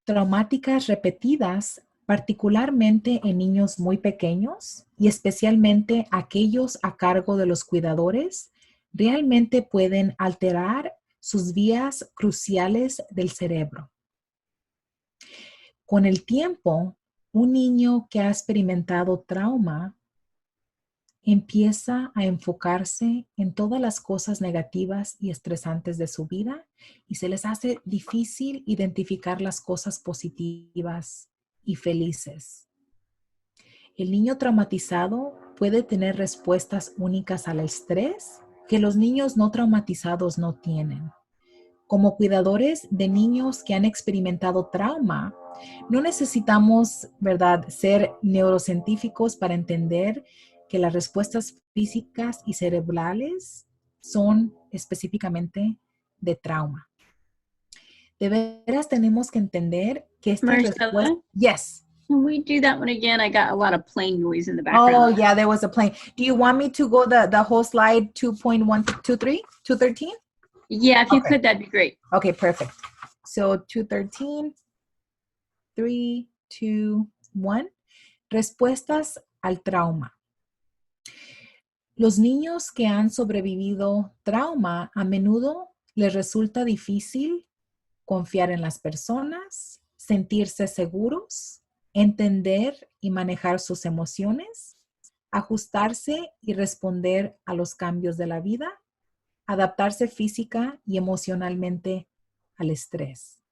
traumáticas repetidas, particularmente en niños muy pequeños y especialmente aquellos a cargo de los cuidadores, realmente pueden alterar sus vías cruciales del cerebro. Con el tiempo, un niño que ha experimentado trauma empieza a enfocarse en todas las cosas negativas y estresantes de su vida y se les hace difícil identificar las cosas positivas y felices. El niño traumatizado puede tener respuestas únicas al estrés que los niños no traumatizados no tienen. Como cuidadores de niños que han experimentado trauma, no necesitamos, ¿verdad?, ser neurocientíficos para entender que las respuestas físicas y cerebrales son específicamente de trauma. De veras tenemos que entender que estas respuestas... Marcella, Yes. can we do that one again? I got a lot of plane noise in the Oh, background. yeah, there was a plane. Do you want me to go the whole slide 2.123, 213? Yeah, if you Okay. could, that'd be great. Okay, perfect. So 213, 3, 2, 1. Respuestas al trauma. Los niños que han sobrevivido trauma a menudo les resulta difícil confiar en las personas, sentirse seguros, entender y manejar sus emociones, ajustarse y responder a los cambios de la vida, adaptarse física y emocionalmente al estrés.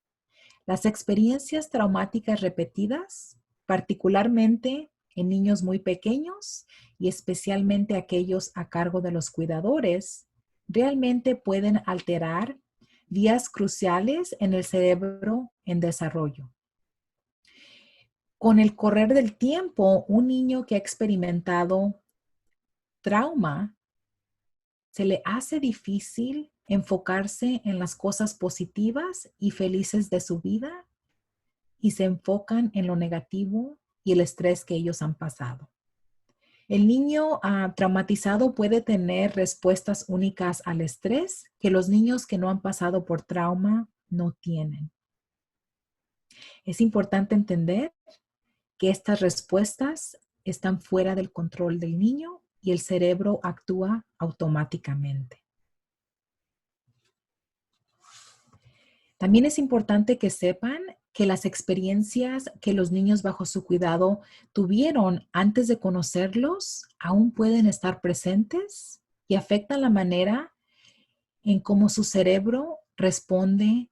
Las experiencias traumáticas repetidas, particularmente en niños muy pequeños y especialmente aquellos a cargo de los cuidadores, realmente pueden alterar vías cruciales en el cerebro en desarrollo. Con el correr del tiempo, un niño que ha experimentado trauma se le hace difícil enfocarse en las cosas positivas y felices de su vida y se enfocan en lo negativo y el estrés que ellos han pasado. El niño traumatizado puede tener respuestas únicas al estrés que los niños que no han pasado por trauma no tienen. Es importante entender que estas respuestas están fuera del control del niño y el cerebro actúa automáticamente. También es importante que sepan que las experiencias que los niños bajo su cuidado tuvieron antes de conocerlos aún pueden estar presentes y afectan la manera en cómo su cerebro responde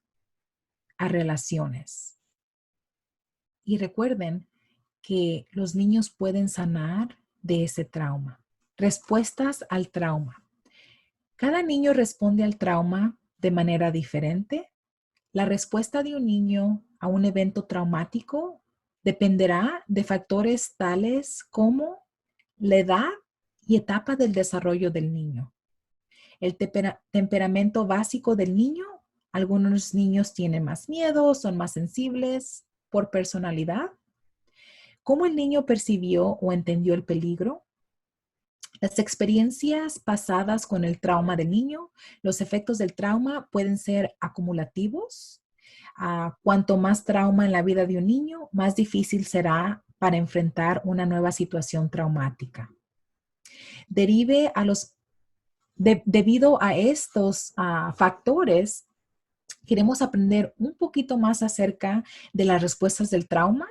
a relaciones. Y recuerden que los niños pueden sanar de ese trauma. Respuestas al trauma. Cada niño responde al trauma de manera diferente. La respuesta de un niño a un evento traumático dependerá de factores tales como la edad y etapa del desarrollo del niño. El temperamento básico del niño. Algunos niños tienen más miedo, son más sensibles por personalidad. ¿Cómo el niño percibió o entendió el peligro? Las experiencias pasadas con el trauma del niño. Los efectos del trauma pueden ser acumulativos. Cuanto más trauma en la vida de un niño, más difícil será para enfrentar una nueva situación traumática. Debido a estos factores, queremos aprender un poquito más acerca de las respuestas del trauma.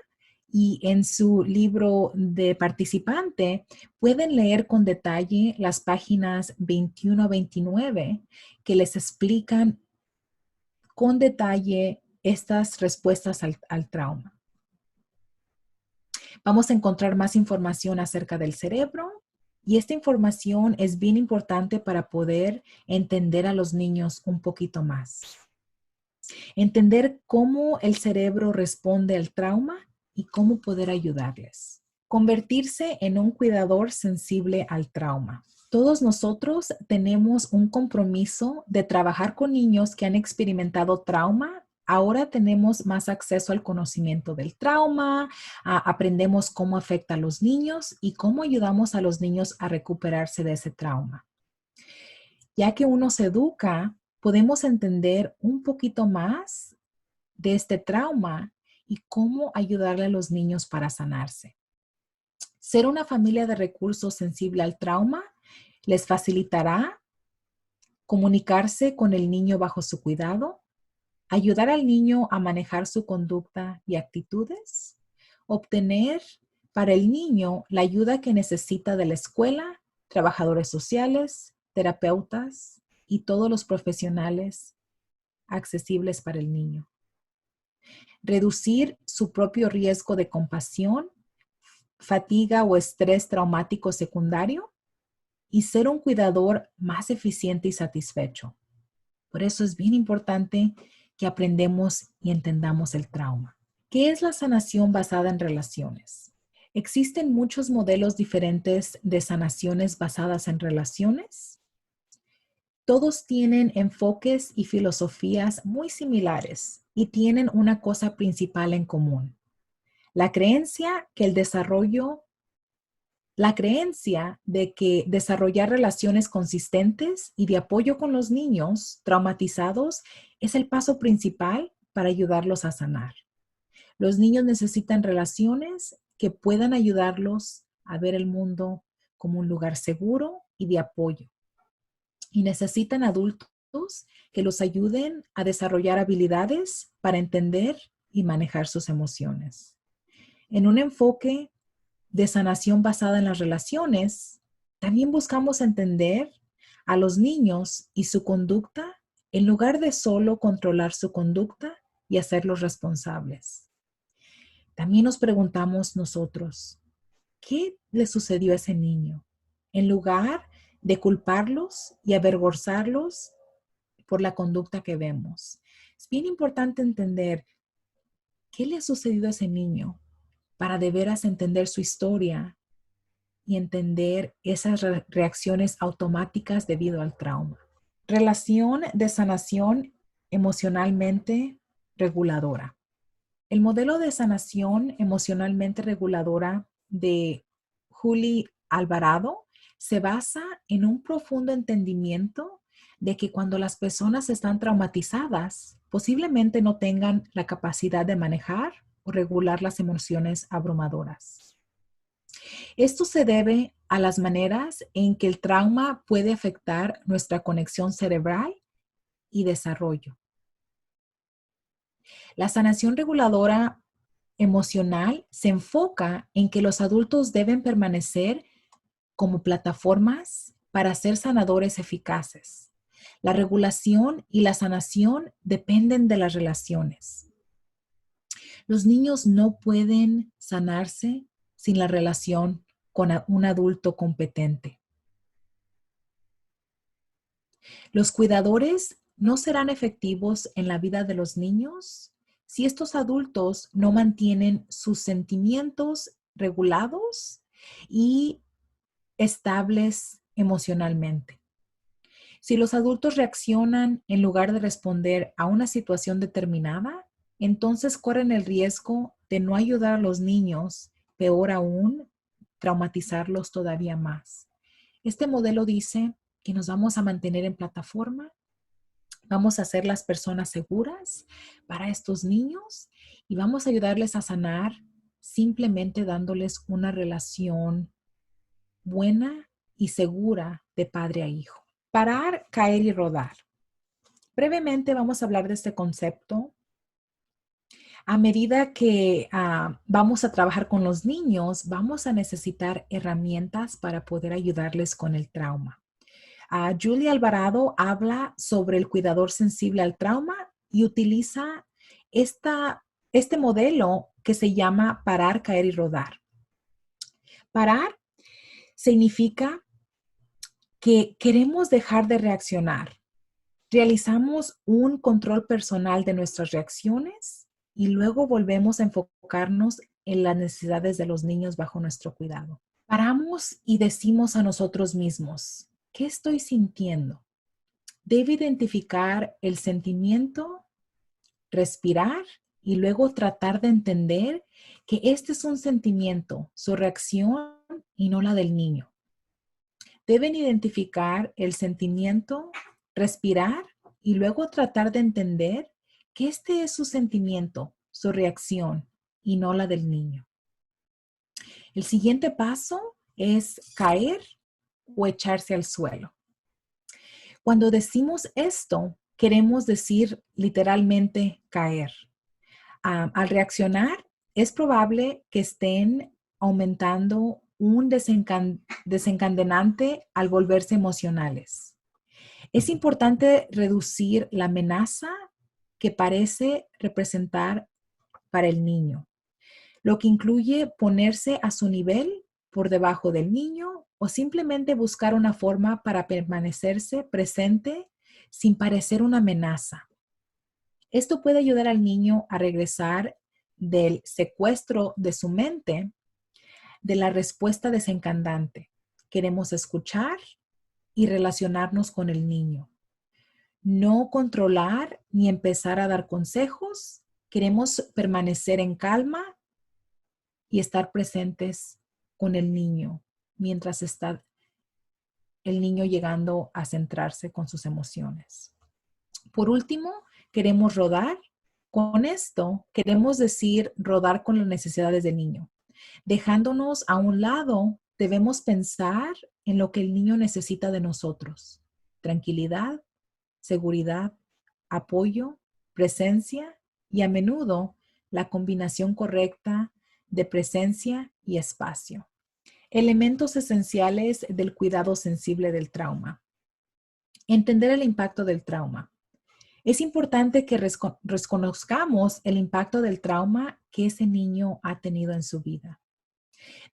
Y en su libro de participante pueden leer con detalle las páginas 21 a 29 que les explican con detalle estas respuestas al trauma. Vamos a encontrar más información acerca del cerebro y esta información es bien importante para poder entender a los niños un poquito más. Entender cómo el cerebro responde al trauma y cómo poder ayudarles. Convertirse en un cuidador sensible al trauma. Todos nosotros tenemos un compromiso de trabajar con niños que han experimentado trauma. Ahora tenemos más acceso al conocimiento del trauma, aprendemos cómo afecta a los niños y cómo ayudamos a los niños a recuperarse de ese trauma. Ya que uno se educa, podemos entender un poquito más de este trauma y cómo ayudarle a los niños para sanarse. Ser una familia de recursos sensible al trauma les facilitará comunicarse con el niño bajo su cuidado, ayudar al niño a manejar su conducta y actitudes, obtener para el niño la ayuda que necesita de la escuela, trabajadores sociales, terapeutas y todos los profesionales accesibles para el niño. Reducir su propio riesgo de compasión, fatiga o estrés traumático secundario y ser un cuidador más eficiente y satisfecho. Por eso es bien importante que aprendamos y entendamos el trauma. ¿Qué es la sanación basada en relaciones? Existen muchos modelos diferentes de sanaciones basadas en relaciones. Todos tienen enfoques y filosofías muy similares y tienen una cosa principal en común. La creencia de que desarrollar relaciones consistentes y de apoyo con los niños traumatizados es el paso principal para ayudarlos a sanar. Los niños necesitan relaciones que puedan ayudarlos a ver el mundo como un lugar seguro y de apoyo. Y necesitan adultos que los ayuden a desarrollar habilidades para entender y manejar sus emociones. En un enfoque de sanación basada en las relaciones, también buscamos entender a los niños y su conducta en lugar de solo controlar su conducta y hacerlos responsables. También nos preguntamos nosotros, ¿qué le sucedió a ese niño? En lugar de culparlos y avergonzarlos por la conducta que vemos. Es bien importante entender qué le ha sucedido a ese niño para de veras entender su historia y entender esas reacciones automáticas debido al trauma. Relación de sanación emocionalmente reguladora. El modelo de sanación emocionalmente reguladora de Julie Alvarado se basa en un profundo entendimiento de que cuando las personas están traumatizadas, posiblemente no tengan la capacidad de manejar o regular las emociones abrumadoras. Esto se debe a las maneras en que el trauma puede afectar nuestra conexión cerebral y desarrollo. La sanación reguladora emocional se enfoca en que los adultos deben permanecer como plataformas para ser sanadores eficaces. La regulación y la sanación dependen de las relaciones. Los niños no pueden sanarse sin la relación con un adulto competente. Los cuidadores no serán efectivos en la vida de los niños si estos adultos no mantienen sus sentimientos regulados y estables emocionalmente. Si los adultos reaccionan en lugar de responder a una situación determinada, entonces corren el riesgo de no ayudar a los niños, peor aún, traumatizarlos todavía más. Este modelo dice que nos vamos a mantener en plataforma, vamos a ser las personas seguras para estos niños y vamos a ayudarles a sanar simplemente dándoles una relación buena y segura de padre a hijo. Parar, caer y rodar. Brevemente vamos a hablar de este concepto. A medida que vamos a trabajar con los niños, vamos a necesitar herramientas para poder ayudarles con el trauma. Julia Alvarado habla sobre el cuidador sensible al trauma y utiliza este modelo que se llama parar, caer y rodar. Parar significa que queremos dejar de reaccionar. Realizamos un control personal de nuestras reacciones y luego volvemos a enfocarnos en las necesidades de los niños bajo nuestro cuidado. Paramos y decimos a nosotros mismos, ¿qué estoy sintiendo? Debe identificar el sentimiento, respirar y luego tratar de entender que este es un sentimiento, su reacción y no la del niño. Deben identificar el sentimiento, respirar y luego tratar de entender que este es su sentimiento, su reacción y no la del niño. El siguiente paso es caer o echarse al suelo. Cuando decimos esto, queremos decir literalmente caer. Al reaccionar, es probable que estén aumentando un desencadenante al volverse emocionales. Es importante reducir la amenaza que parece representar para el niño, lo que incluye ponerse a su nivel por debajo del niño o simplemente buscar una forma para permanecerse presente sin parecer una amenaza. Esto puede ayudar al niño a regresar del secuestro de su mente, de la respuesta desencantante. Queremos escuchar y relacionarnos con el niño. No controlar ni empezar a dar consejos. Queremos permanecer en calma y estar presentes con el niño mientras está el niño llegando a centrarse con sus emociones. Por último, queremos rodar. Con esto queremos decir rodar con las necesidades del niño. Dejándonos a un lado, debemos pensar en lo que el niño necesita de nosotros. Tranquilidad, seguridad, apoyo, presencia y a menudo la combinación correcta de presencia y espacio. Elementos esenciales del cuidado sensible del trauma. Entender el impacto del trauma. Es importante que reconozcamos el impacto del trauma que ese niño ha tenido en su vida.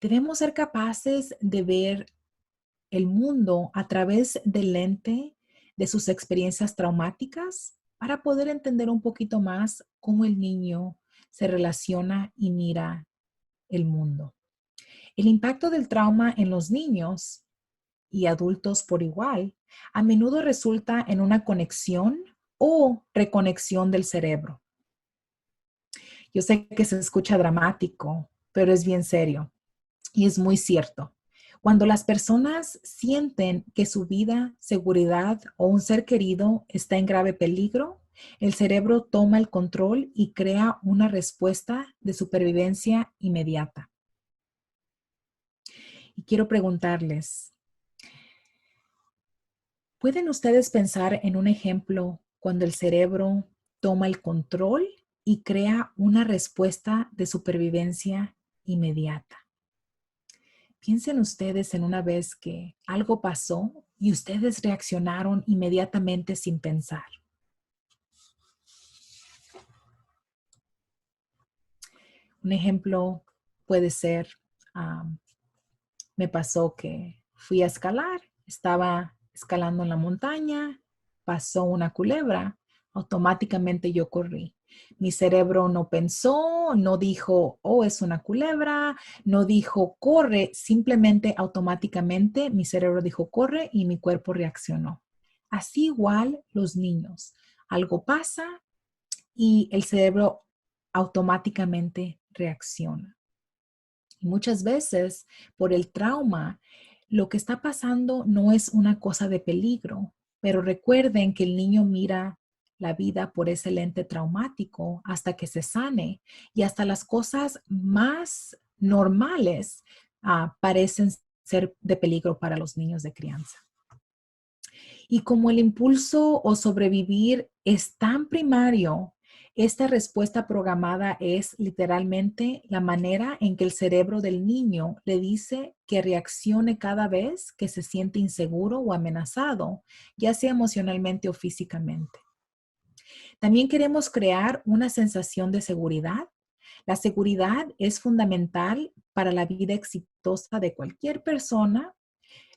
Debemos ser capaces de ver el mundo a través del lente de sus experiencias traumáticas para poder entender un poquito más cómo el niño se relaciona y mira el mundo. El impacto del trauma en los niños y adultos por igual a menudo resulta en una conexión o reconexión del cerebro. Yo sé que se escucha dramático, pero es bien serio y es muy cierto. Cuando las personas sienten que su vida, seguridad o un ser querido está en grave peligro, el cerebro toma el control y crea una respuesta de supervivencia inmediata. Y quiero preguntarles, ¿pueden ustedes pensar en un ejemplo cuando el cerebro toma el control y crea una respuesta de supervivencia inmediata? Piensen ustedes en una vez que algo pasó y ustedes reaccionaron inmediatamente sin pensar. Un ejemplo puede ser, me pasó que fui a escalar, estaba escalando en la montaña, pasó una culebra, automáticamente yo corrí. Mi cerebro no pensó, no dijo, oh, es una culebra, no dijo, corre, simplemente automáticamente mi cerebro dijo, corre y mi cuerpo reaccionó. Así igual los niños. Algo pasa y el cerebro automáticamente reacciona. Y muchas veces por el trauma, lo que está pasando no es una cosa de peligro, pero recuerden que el niño mira la vida por ese lente traumático hasta que se sane y hasta las cosas más normales parecen ser de peligro para los niños de crianza. Y como el impulso o sobrevivir es tan primario, esta respuesta programada es literalmente la manera en que el cerebro del niño le dice que reaccione cada vez que se siente inseguro o amenazado, ya sea emocionalmente o físicamente. También queremos crear una sensación de seguridad. La seguridad es fundamental para la vida exitosa de cualquier persona,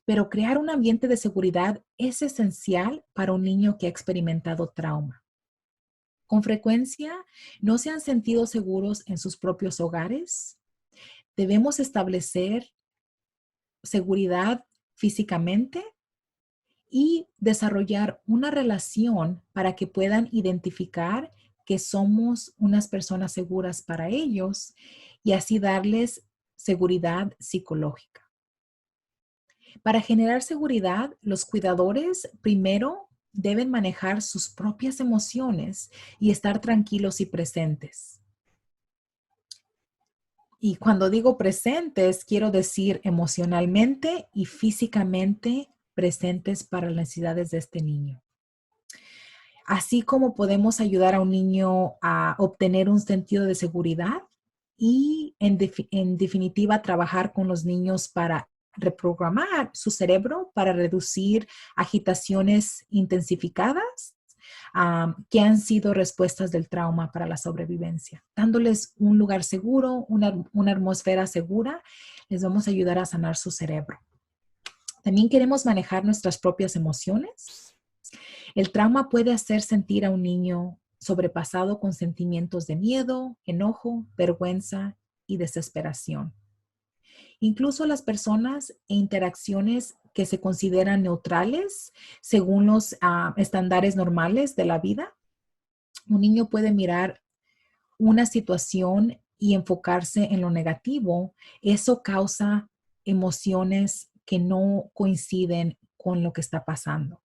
pero crear un ambiente de seguridad es esencial para un niño que ha experimentado trauma. Con frecuencia, ¿no se han sentido seguros en sus propios hogares? Debemos establecer seguridad físicamente y desarrollar una relación para que puedan identificar que somos unas personas seguras para ellos y así darles seguridad psicológica. Para generar seguridad, los cuidadores primero deben manejar sus propias emociones y estar tranquilos y presentes. Y cuando digo presentes, quiero decir emocionalmente y físicamente presentes para las necesidades de este niño. Así como podemos ayudar a un niño a obtener un sentido de seguridad y en definitiva trabajar con los niños para reprogramar su cerebro para reducir agitaciones intensificadas que han sido respuestas del trauma para la sobrevivencia. Dándoles un lugar seguro, una atmósfera segura, les vamos a ayudar a sanar su cerebro. También queremos manejar nuestras propias emociones. El trauma puede hacer sentir a un niño sobrepasado con sentimientos de miedo, enojo, vergüenza y desesperación. Incluso las personas e interacciones que se consideran neutrales según los estándares normales de la vida, un niño puede mirar una situación y enfocarse en lo negativo. Eso causa emociones que no coinciden con lo que está pasando.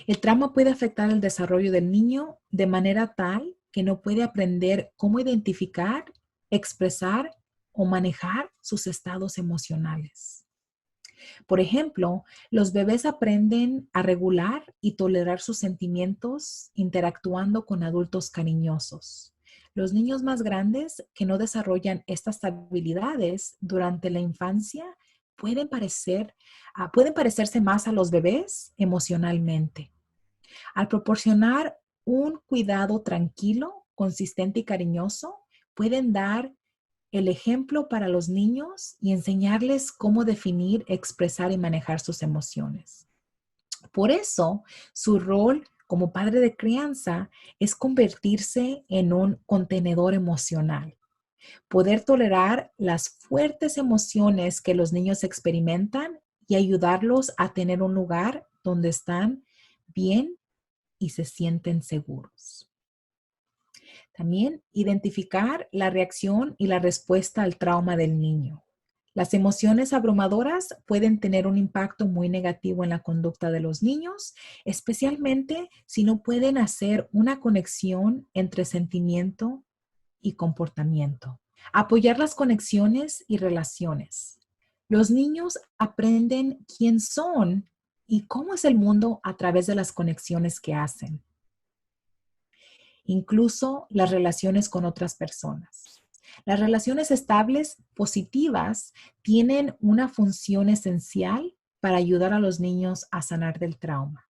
El trauma puede afectar el desarrollo del niño de manera tal que no puede aprender cómo identificar, expresar o manejar sus estados emocionales. Por ejemplo, los bebés aprenden a regular y tolerar sus sentimientos interactuando con adultos cariñosos. Los niños más grandes que no desarrollan estas habilidades durante la infancia pueden parecerse más a los bebés emocionalmente. Al proporcionar un cuidado tranquilo, consistente y cariñoso, pueden dar el ejemplo para los niños y enseñarles cómo definir, expresar y manejar sus emociones. Por eso, su rol como padre de crianza es convertirse en un contenedor emocional. Poder tolerar las fuertes emociones que los niños experimentan y ayudarlos a tener un lugar donde están bien y se sienten seguros. También identificar la reacción y la respuesta al trauma del niño. Las emociones abrumadoras pueden tener un impacto muy negativo en la conducta de los niños, especialmente si no pueden hacer una conexión entre sentimiento y comportamiento. Apoyar las conexiones y relaciones. Los niños aprenden quién son y cómo es el mundo a través de las conexiones que hacen, incluso las relaciones con otras personas. Las relaciones estables, positivas, tienen una función esencial para ayudar a los niños a sanar del trauma.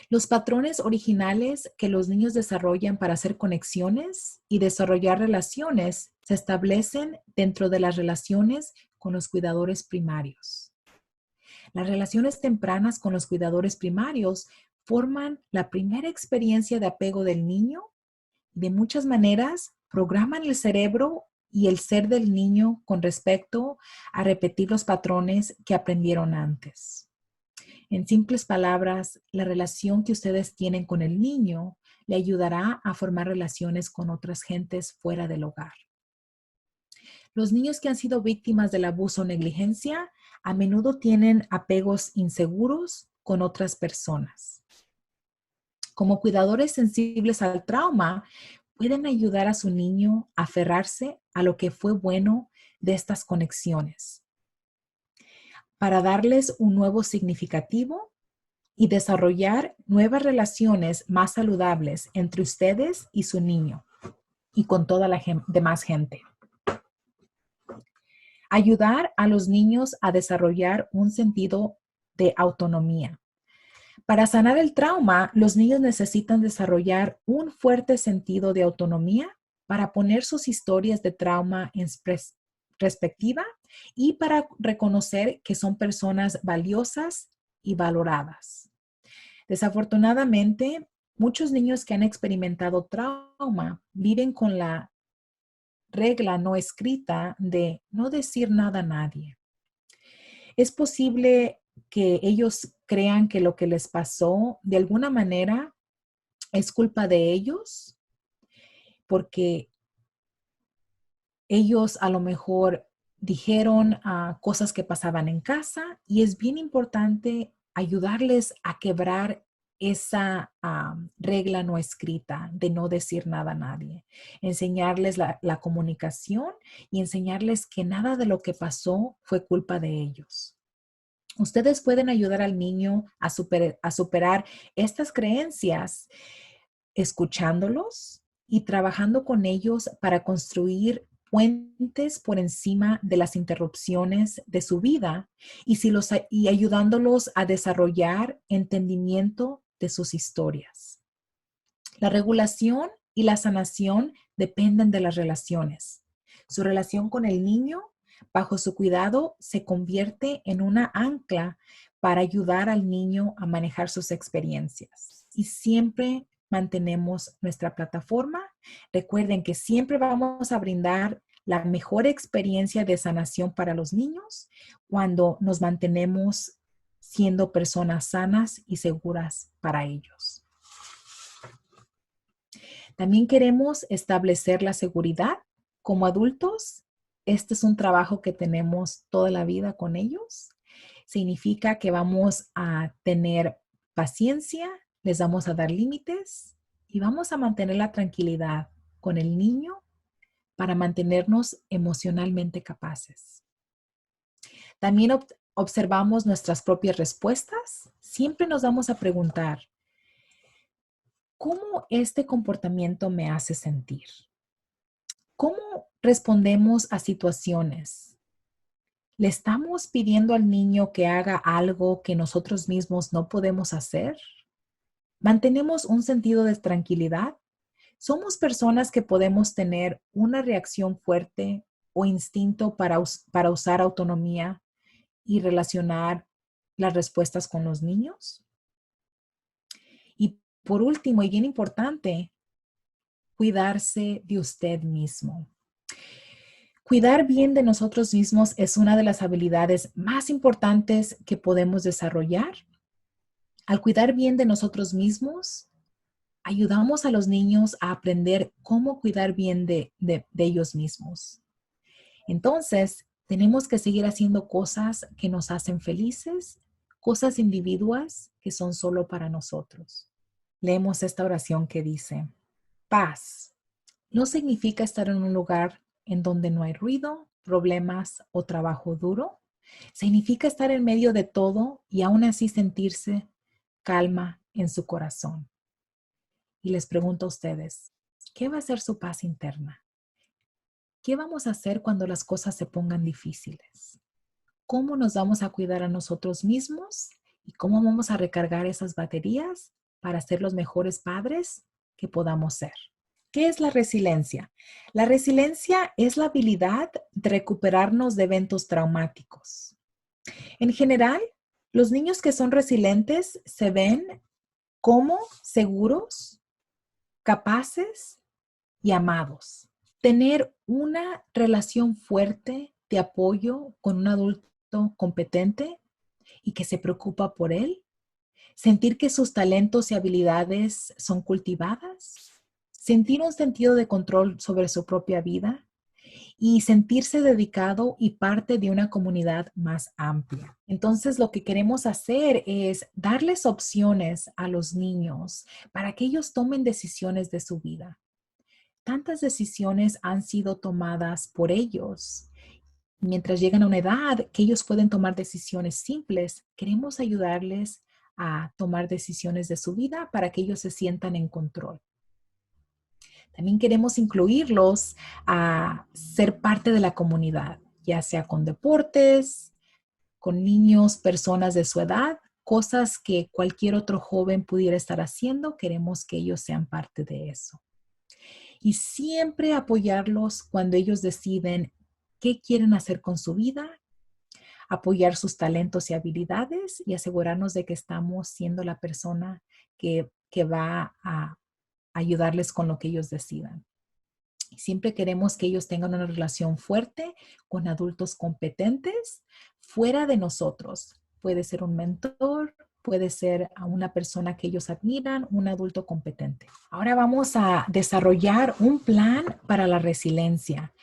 Los patrones originales que los niños desarrollan para hacer conexiones y desarrollar relaciones se establecen dentro de las relaciones con los cuidadores primarios. Las relaciones tempranas con los cuidadores primarios forman la primera experiencia de apego del niño y de muchas maneras programan el cerebro y el ser del niño con respecto a repetir los patrones que aprendieron antes. En simples palabras, la relación que ustedes tienen con el niño le ayudará a formar relaciones con otras gentes fuera del hogar. Los niños que han sido víctimas del abuso o negligencia a menudo tienen apegos inseguros con otras personas. Como cuidadores sensibles al trauma, pueden ayudar a su niño a aferrarse a lo que fue bueno de estas conexiones, para darles un nuevo significativo y desarrollar nuevas relaciones más saludables entre ustedes y su niño y con toda la demás gente. Ayudar a los niños a desarrollar un sentido de autonomía. Para sanar el trauma, los niños necesitan desarrollar un fuerte sentido de autonomía para poner sus historias de trauma en perspectiva y para reconocer que son personas valiosas y valoradas. Desafortunadamente, muchos niños que han experimentado trauma viven con la regla no escrita de no decir nada a nadie. Es posible que ellos crean que lo que les pasó de alguna manera es culpa de ellos, porque ellos a lo mejor dijeron cosas que pasaban en casa y es bien importante ayudarles a quebrar esa regla no escrita de no decir nada a nadie. Enseñarles la comunicación y enseñarles que nada de lo que pasó fue culpa de ellos. Ustedes pueden ayudar al niño a superar estas creencias escuchándolos y trabajando con ellos para construir puentes por encima de las interrupciones de su vida y ayudándolos a desarrollar entendimiento de sus historias. La regulación y la sanación dependen de las relaciones. Su relación con el niño, bajo su cuidado, se convierte en una ancla para ayudar al niño a manejar sus experiencias. Y siempre mantenemos nuestra plataforma. Recuerden que siempre vamos a brindar la mejor experiencia de sanación para los niños cuando nos mantenemos siendo personas sanas y seguras para ellos. También queremos establecer la seguridad. Como adultos, este es un trabajo que tenemos toda la vida con ellos. Significa que vamos a tener paciencia, les vamos a dar límites y vamos a mantener la tranquilidad con el niño para mantenernos emocionalmente capaces. También observamos nuestras propias respuestas. Siempre nos vamos a preguntar, ¿cómo este comportamiento me hace sentir? ¿Cómo respondemos a situaciones? ¿Le estamos pidiendo al niño que haga algo que nosotros mismos no podemos hacer? ¿Mantenemos un sentido de tranquilidad? ¿Somos personas que podemos tener una reacción fuerte o instinto para usar autonomía y relacionar las respuestas con los niños? Y por último, y bien importante, cuidarse de usted mismo. Cuidar bien de nosotros mismos es una de las habilidades más importantes que podemos desarrollar. Al cuidar bien de nosotros mismos, ayudamos a los niños a aprender cómo cuidar bien de ellos mismos. Entonces, Tenemos que seguir haciendo cosas que nos hacen felices, cosas individuas que son solo para nosotros. Leemos esta oración que dice, paz no significa estar en un lugar en donde no hay ruido, problemas o trabajo duro. Significa estar en medio de todo y aún así sentirse calma en su corazón. Y les pregunto a ustedes, ¿qué va a ser su paz interna? ¿Qué vamos a hacer cuando las cosas se pongan difíciles? ¿Cómo nos vamos a cuidar a nosotros mismos? ¿Y cómo vamos a recargar esas baterías para ser los mejores padres que podamos ser? ¿Qué es la resiliencia? La resiliencia es la habilidad de recuperarnos de eventos traumáticos. En general, los niños que son resilientes se ven como seguros, capaces y amados. Tener una relación fuerte de apoyo con un adulto competente y que se preocupa por él. Sentir que sus talentos y habilidades son cultivadas. Sentir un sentido de control sobre su propia vida y sentirse dedicado y parte de una comunidad más amplia. Entonces, lo que queremos hacer es darles opciones a los niños para que ellos tomen decisiones de su vida. Tantas decisiones han sido tomadas por ellos. Mientras llegan a una edad que ellos pueden tomar decisiones simples, queremos ayudarles a tomar decisiones de su vida para que ellos se sientan en control. También queremos incluirlos a ser parte de la comunidad, ya sea con deportes, con niños, personas de su edad, cosas que cualquier otro joven pudiera estar haciendo. Queremos que ellos sean parte de eso. Y siempre apoyarlos cuando ellos deciden qué quieren hacer con su vida, apoyar sus talentos y habilidades y asegurarnos de que estamos siendo la persona que va a ayudarles con lo que ellos decidan. Siempre queremos que ellos tengan una relación fuerte con adultos competentes fuera de nosotros. Puede ser un mentor, puede ser a una persona que ellos admiran, un adulto competente. Ahora vamos a desarrollar un plan para la resiliencia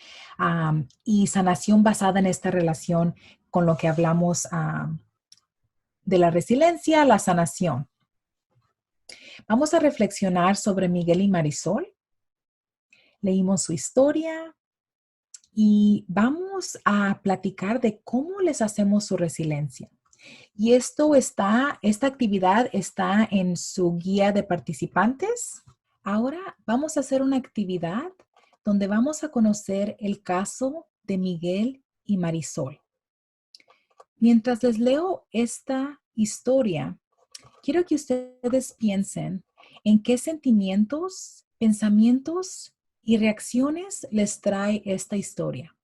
y sanación basada en esta relación con lo que hablamos de la resiliencia a la sanación. Vamos a reflexionar sobre Miguel y Marisol. Leímos su historia y vamos a platicar de cómo les hacemos su resiliencia. Y esta actividad está en su guía de participantes. Ahora vamos a hacer una actividad donde vamos a conocer el caso de Miguel y Marisol. Mientras les leo esta historia, quiero que ustedes piensen en qué sentimientos, pensamientos y reacciones les trae esta historia.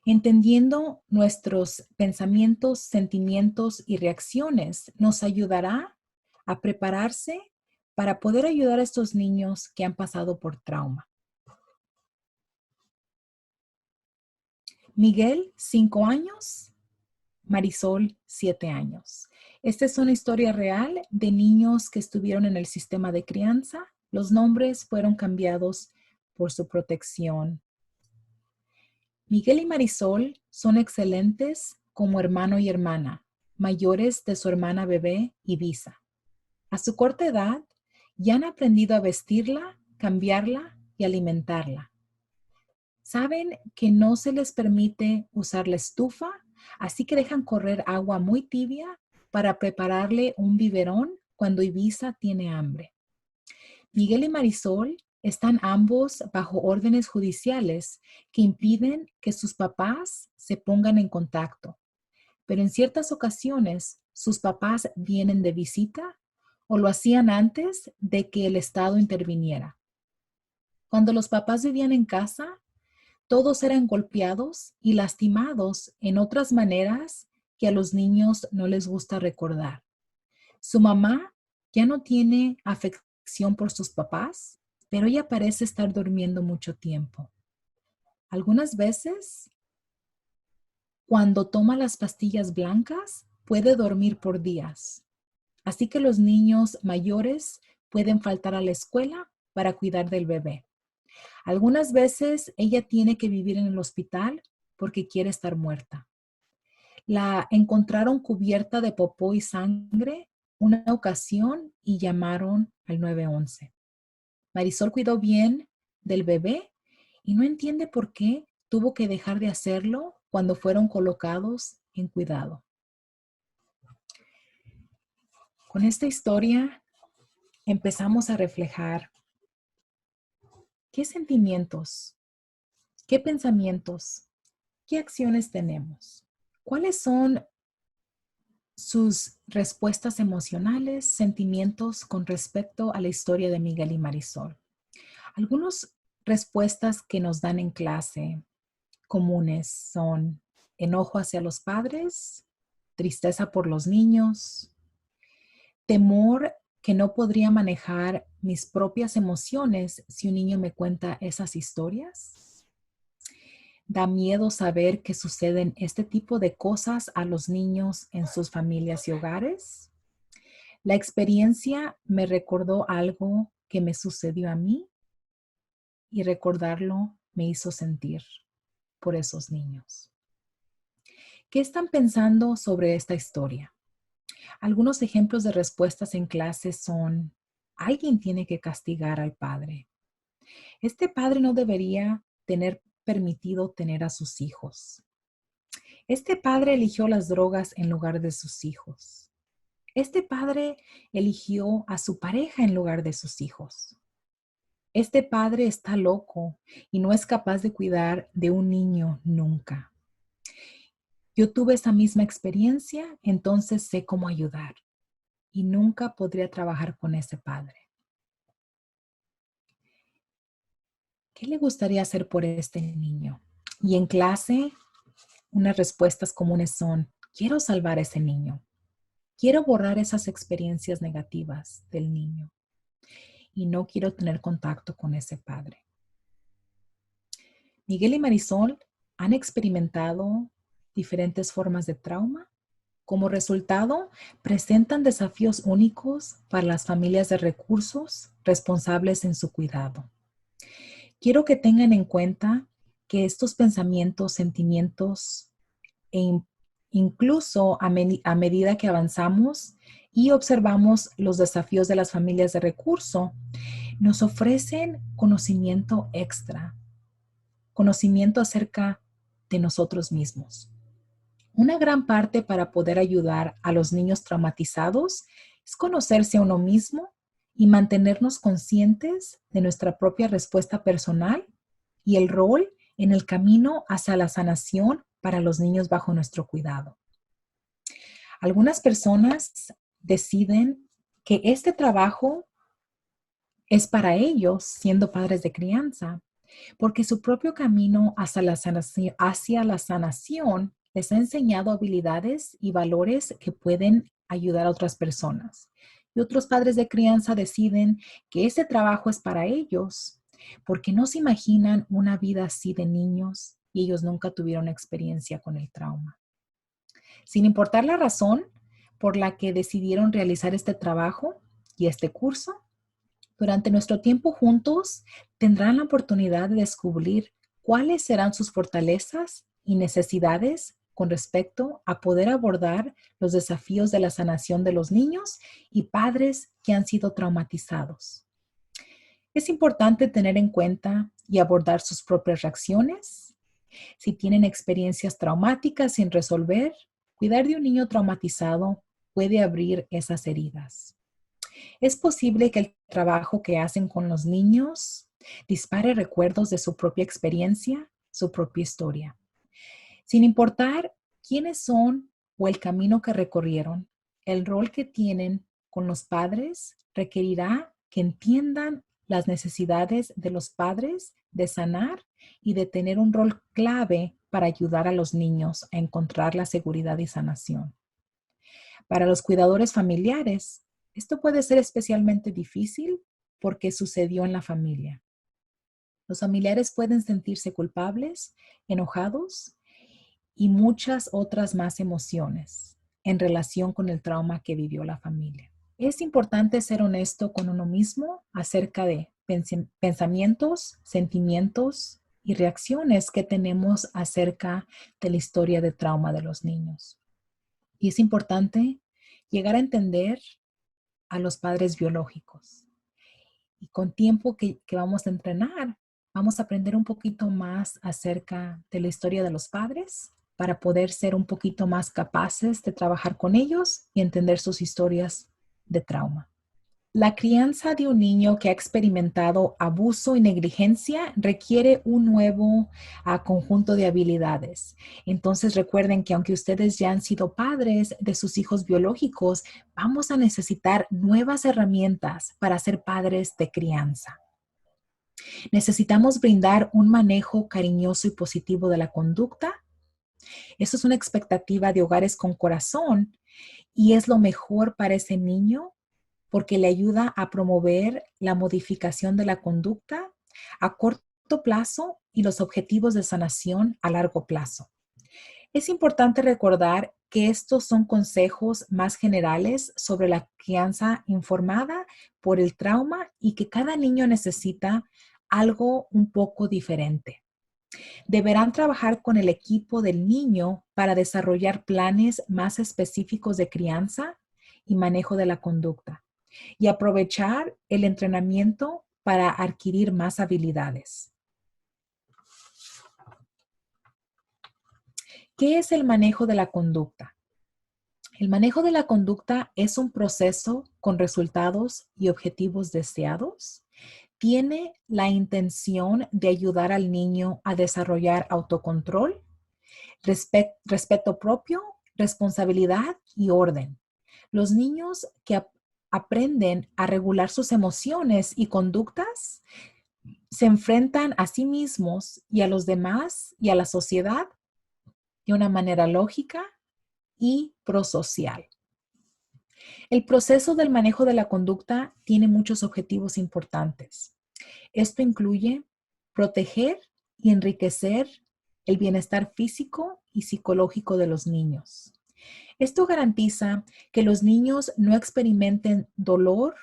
Entendiendo nuestros pensamientos, sentimientos y reacciones nos ayudará a prepararse para poder ayudar a estos niños que han pasado por trauma. Miguel, 5 años. Marisol, 7 años. Esta es una historia real de niños que estuvieron en el sistema de crianza. Los nombres fueron cambiados por su protección. Miguel y Marisol son excelentes como hermano y hermana, mayores de su hermana bebé Ibiza. A su corta edad, ya han aprendido a vestirla, cambiarla y alimentarla. Saben que no se les permite usar la estufa, así que dejan correr agua muy tibia para prepararle un biberón cuando Ibiza tiene hambre. Miguel y Marisol están ambos bajo órdenes judiciales que impiden que sus papás se pongan en contacto, pero en ciertas ocasiones sus papás vienen de visita o lo hacían antes de que el Estado interviniera. Cuando los papás vivían en casa, todos eran golpeados y lastimados en otras maneras que a los niños no les gusta recordar. Su mamá ya no tiene afección por sus papás, pero ella parece estar durmiendo mucho tiempo. Algunas veces, cuando toma las pastillas blancas, puede dormir por días. Así que los niños mayores pueden faltar a la escuela para cuidar del bebé. Algunas veces ella tiene que vivir en el hospital porque quiere estar muerta. La encontraron cubierta de popó y sangre una ocasión y llamaron al 911. Marisol cuidó bien del bebé y no entiende por qué tuvo que dejar de hacerlo cuando fueron colocados en cuidado. Con esta historia empezamos a reflejar qué sentimientos, qué pensamientos, qué acciones tenemos, cuáles son sus respuestas emocionales, sentimientos con respecto a la historia de Miguel y Marisol. Algunas respuestas que nos dan en clase comunes son enojo hacia los padres, tristeza por los niños, temor que no podría manejar mis propias emociones si un niño me cuenta esas historias. Da miedo saber que suceden este tipo de cosas a los niños en sus familias y hogares. La experiencia me recordó algo que me sucedió a mí y recordarlo me hizo sentir por esos niños. ¿Qué están pensando sobre esta historia? Algunos ejemplos de respuestas en clase son: alguien tiene que castigar al padre. Este padre no debería tener permitido tener a sus hijos. Este padre eligió las drogas en lugar de sus hijos. Este padre eligió a su pareja en lugar de sus hijos. Este padre está loco y no es capaz de cuidar de un niño nunca. Yo tuve esa misma experiencia, entonces sé cómo ayudar y nunca podría trabajar con ese padre. ¿Qué le gustaría hacer por este niño? Y en clase, unas respuestas comunes son: quiero salvar a ese niño. Quiero borrar esas experiencias negativas del niño y no quiero tener contacto con ese padre. Miguel y Marisol han experimentado diferentes formas de trauma. Como resultado, presentan desafíos únicos para las familias de recursos responsables en su cuidado. Quiero que tengan en cuenta que estos pensamientos, sentimientos incluso a medida que avanzamos y observamos los desafíos de las familias de recurso, nos ofrecen conocimiento extra, conocimiento acerca de nosotros mismos. Una gran parte para poder ayudar a los niños traumatizados es conocerse a uno mismo y mantenernos conscientes de nuestra propia respuesta personal y el rol en el camino hacia la sanación para los niños bajo nuestro cuidado. Algunas personas deciden que este trabajo es para ellos siendo padres de crianza, porque su propio camino hacia la sanación les ha enseñado habilidades y valores que pueden ayudar a otras personas. Y otros padres de crianza deciden que este trabajo es para ellos, porque no se imaginan una vida así de niños y ellos nunca tuvieron experiencia con el trauma. Sin importar la razón por la que decidieron realizar este trabajo y este curso, durante nuestro tiempo juntos tendrán la oportunidad de descubrir cuáles serán sus fortalezas y necesidades con respecto a poder abordar los desafíos de la sanación de los niños y padres que han sido traumatizados. Es importante tener en cuenta y abordar sus propias reacciones. Si tienen experiencias traumáticas sin resolver, cuidar de un niño traumatizado puede abrir esas heridas. Es posible que el trabajo que hacen con los niños dispare recuerdos de su propia experiencia, su propia historia. Sin importar quiénes son o el camino que recorrieron, el rol que tienen con los padres requerirá que entiendan las necesidades de los padres de sanar y de tener un rol clave para ayudar a los niños a encontrar la seguridad y sanación. Para los cuidadores familiares, esto puede ser especialmente difícil porque sucedió en la familia. Los familiares pueden sentirse culpables, enojados y muchas otras más emociones en relación con el trauma que vivió la familia. Es importante ser honesto con uno mismo acerca de pensamientos, sentimientos y reacciones que tenemos acerca de la historia de trauma de los niños. Y es importante llegar a entender a los padres biológicos. Y con tiempo que vamos a entrenar, vamos a aprender un poquito más acerca de la historia de los padres para poder ser un poquito más capaces de trabajar con ellos y entender sus historias de trauma. La crianza de un niño que ha experimentado abuso y negligencia requiere un nuevo conjunto de habilidades. Entonces recuerden que aunque ustedes ya han sido padres de sus hijos biológicos, vamos a necesitar nuevas herramientas para ser padres de crianza. Necesitamos brindar un manejo cariñoso y positivo de la conducta. Eso es una expectativa de hogares con corazón y es lo mejor para ese niño porque le ayuda a promover la modificación de la conducta a corto plazo y los objetivos de sanación a largo plazo. Es importante recordar que estos son consejos más generales sobre la crianza informada por el trauma y que cada niño necesita algo un poco diferente. Deberán trabajar con el equipo del niño para desarrollar planes más específicos de crianza y manejo de la conducta y aprovechar el entrenamiento para adquirir más habilidades. ¿Qué es el manejo de la conducta? El manejo de la conducta es un proceso con resultados y objetivos deseados. Tiene la intención de ayudar al niño a desarrollar autocontrol, respeto propio, responsabilidad y orden. Los niños que aprenden a regular sus emociones y conductas se enfrentan a sí mismos y a los demás y a la sociedad de una manera lógica y prosocial. El proceso del manejo de la conducta tiene muchos objetivos importantes. Esto incluye proteger y enriquecer el bienestar físico y psicológico de los niños. Esto garantiza que los niños no experimenten dolor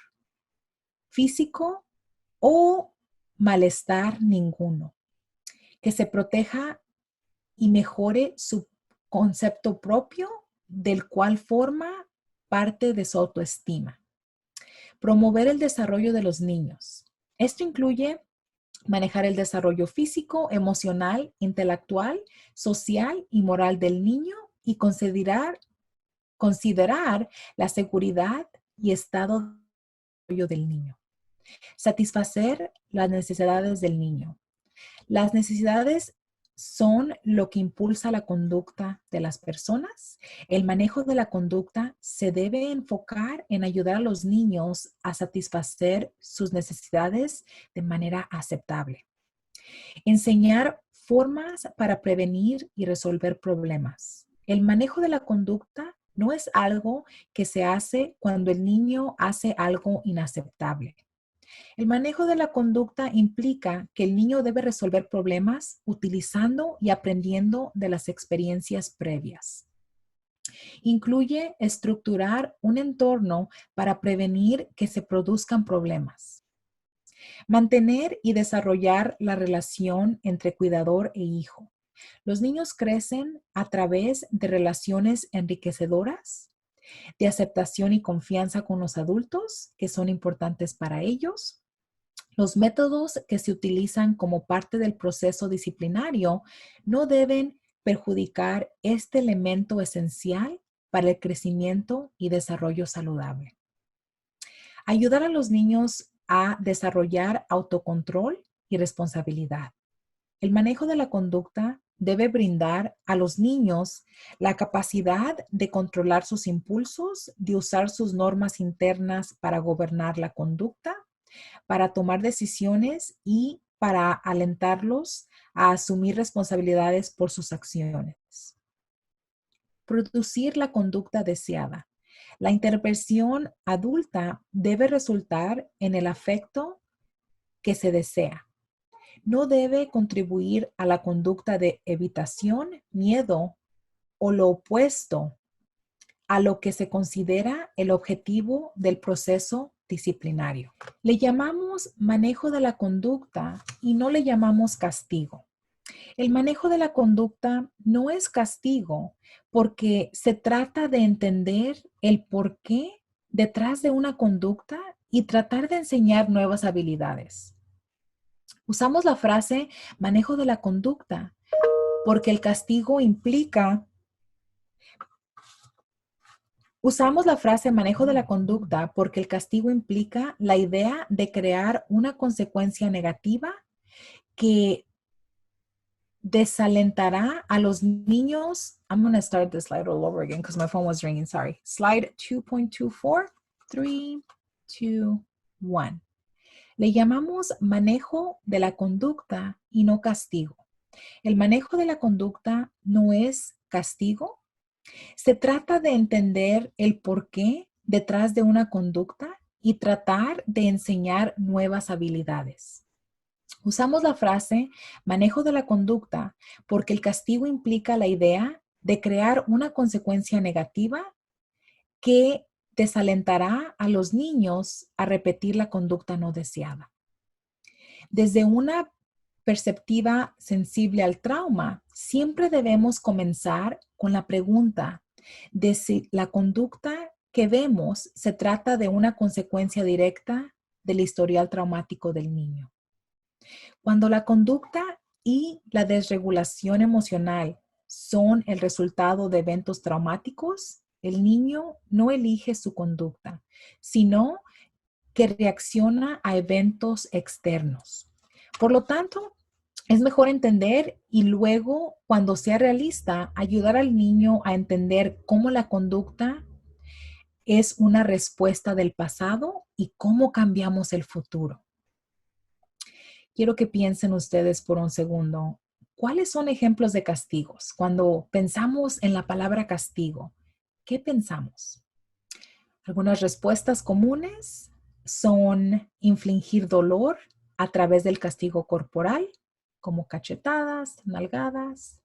físico o malestar ninguno, que se proteja y mejore su concepto propio, del cual forma parte de su autoestima. Promover el desarrollo de los niños. Esto incluye manejar el desarrollo físico, emocional, intelectual, social y moral del niño y considerar la seguridad y estado de desarrollo del niño. Satisfacer las necesidades del niño. Las necesidades son lo que impulsa la conducta de las personas. El manejo de la conducta se debe enfocar en ayudar a los niños a satisfacer sus necesidades de manera aceptable. Enseñar formas para prevenir y resolver problemas. El manejo de la conducta no es algo que se hace cuando el niño hace algo inaceptable. El manejo de la conducta implica que el niño debe resolver problemas utilizando y aprendiendo de las experiencias previas. Incluye estructurar un entorno para prevenir que se produzcan problemas. Mantener y desarrollar la relación entre cuidador e hijo. Los niños crecen a través de relaciones enriquecedoras, de aceptación y confianza con los adultos que son importantes para ellos. Los métodos que se utilizan como parte del proceso disciplinario no deben perjudicar este elemento esencial para el crecimiento y desarrollo saludable. Ayudar a los niños a desarrollar autocontrol y responsabilidad. El manejo de la conducta debe brindar a los niños la capacidad de controlar sus impulsos, de usar sus normas internas para gobernar la conducta, para tomar decisiones y para alentarlos a asumir responsabilidades por sus acciones. Producir la conducta deseada. La intervención adulta debe resultar en el afecto que se desea. No debe contribuir a la conducta de evitación, miedo o lo opuesto a lo que se considera el objetivo del proceso disciplinario. Le llamamos manejo de la conducta y no le llamamos castigo. El manejo de la conducta no es castigo porque se trata de entender el porqué detrás de una conducta y tratar de enseñar nuevas habilidades. Usamos la frase manejo de la conducta porque el castigo implica. Usamos la frase manejo de la conducta porque el castigo implica la idea de crear una consecuencia negativa que desalentará a los niños. I'm going to start the slide all over again because my phone was ringing. Sorry. Slide 2.24. 3, 2, 1. Le llamamos manejo de la conducta y no castigo. El manejo de la conducta no es castigo. Se trata de entender el porqué detrás de una conducta y tratar de enseñar nuevas habilidades. Usamos la frase manejo de la conducta porque el castigo implica la idea de crear una consecuencia negativa que desalentará a los niños a repetir la conducta no deseada. Desde una perspectiva sensible al trauma, siempre debemos comenzar con la pregunta de si la conducta que vemos se trata de una consecuencia directa del historial traumático del niño. Cuando la conducta y la desregulación emocional son el resultado de eventos traumáticos, el niño no elige su conducta, sino que reacciona a eventos externos. Por lo tanto, es mejor entender y luego, cuando sea realista, ayudar al niño a entender cómo la conducta es una respuesta del pasado y cómo cambiamos el futuro. Quiero que piensen ustedes por un segundo, ¿cuáles son ejemplos de castigos? Cuando pensamos en la palabra castigo, ¿qué pensamos? Algunas respuestas comunes son infligir dolor a través del castigo corporal, como cachetadas, nalgadas,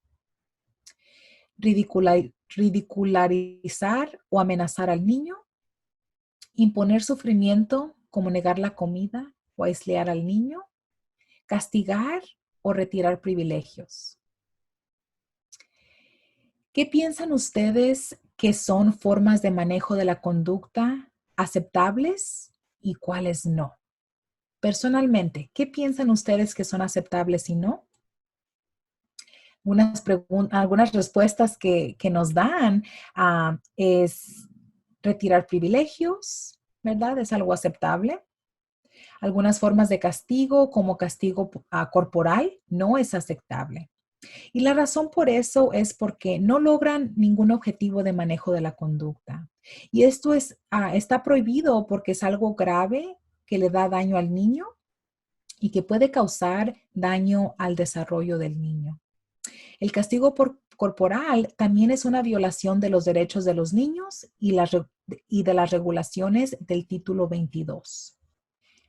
ridicularizar o amenazar al niño, imponer sufrimiento, como negar la comida o aislar al niño, castigar o retirar privilegios. ¿Qué piensan ustedes que son formas de manejo de la conducta aceptables y cuáles no? Personalmente, ¿qué piensan ustedes que son aceptables y no? Algunas respuestas que nos dan es retirar privilegios, ¿verdad? Es algo aceptable. Algunas formas de castigo, como castigo corporal, no es aceptable. Y la razón por eso es porque no logran ningún objetivo de manejo de la conducta. Y esto está prohibido porque es algo grave que le da daño al niño y que puede causar daño al desarrollo del niño. El castigo corporal también es una violación de los derechos de los niños y de las regulaciones del título 22.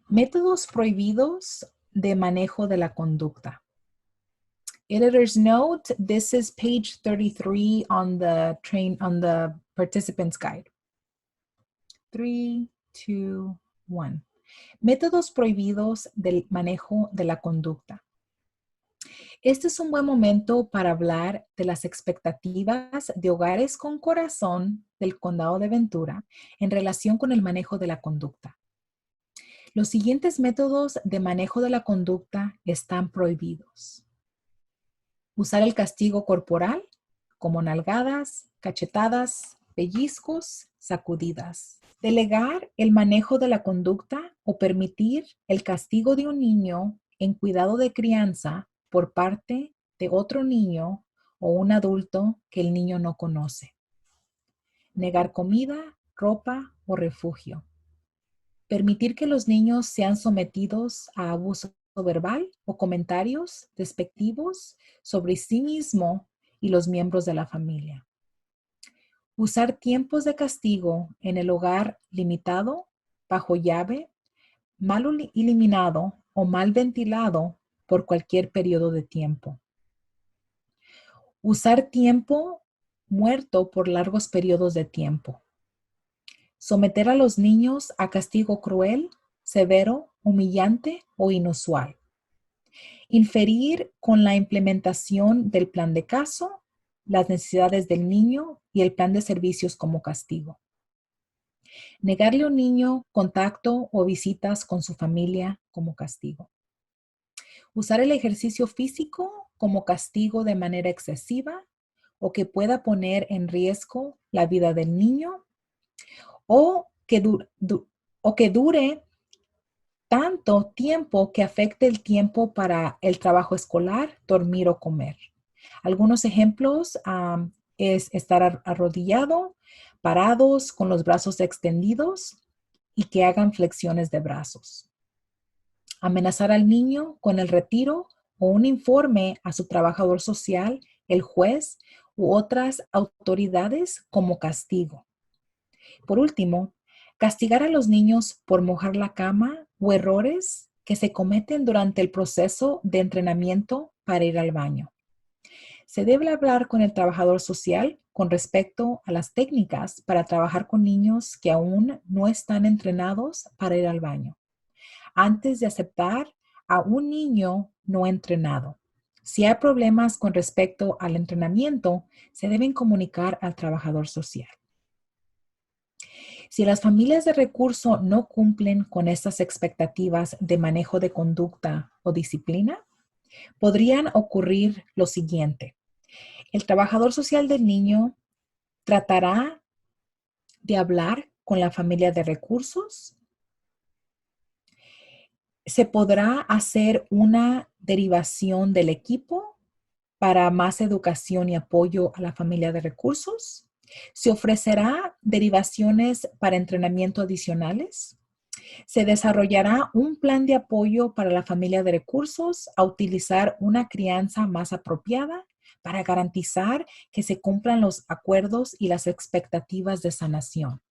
Métodos prohibidos de manejo de la conducta. Editor's note, this is page 33 on the participant's guide. 3, 2, 1. Métodos prohibidos del manejo de la conducta. Este es un buen momento para hablar de las expectativas de Hogares con Corazón del Condado de Ventura en relación con el manejo de la conducta. Los siguientes métodos de manejo de la conducta están prohibidos. Usar el castigo corporal, como nalgadas, cachetadas, pellizcos, sacudidas. Delegar el manejo de la conducta o permitir el castigo de un niño en cuidado de crianza por parte de otro niño o un adulto que el niño no conoce. Negar comida, ropa o refugio. Permitir que los niños sean sometidos a abuso verbal o comentarios despectivos sobre sí mismo y los miembros de la familia. Usar tiempos de castigo en el hogar limitado, bajo llave, mal eliminado o mal ventilado por cualquier periodo de tiempo. Usar tiempo muerto por largos periodos de tiempo. Someter a los niños a castigo cruel, severo, humillante o inusual. Inferir con la implementación del plan de caso, las necesidades del niño y el plan de servicios como castigo. Negarle a un niño contacto o visitas con su familia como castigo. Usar el ejercicio físico como castigo de manera excesiva o que pueda poner en riesgo la vida del niño o que dure tanto tiempo que afecte el tiempo para el trabajo escolar, dormir o comer. Algunos ejemplos es estar arrodillado, parados con los brazos extendidos y que hagan flexiones de brazos. Amenazar al niño con el retiro o un informe a su trabajador social, el juez u otras autoridades como castigo. Por último, castigar a los niños por mojar la cama o errores que se cometen durante el proceso de entrenamiento para ir al baño. Se debe hablar con el trabajador social con respecto a las técnicas para trabajar con niños que aún no están entrenados para ir al baño, antes de aceptar a un niño no entrenado. Si hay problemas con respecto al entrenamiento, se deben comunicar al trabajador social. Si las familias de recurso no cumplen con estas expectativas de manejo de conducta o disciplina, podrían ocurrir lo siguiente. El trabajador social del niño tratará de hablar con la familia de recursos. Se podrá hacer una derivación del equipo para más educación y apoyo a la familia de recursos. Se ofrecerá derivaciones para entrenamiento adicionales. Se desarrollará un plan de apoyo para la familia de recursos a utilizar una crianza más apropiada para garantizar que se cumplan los acuerdos y las expectativas de sanación.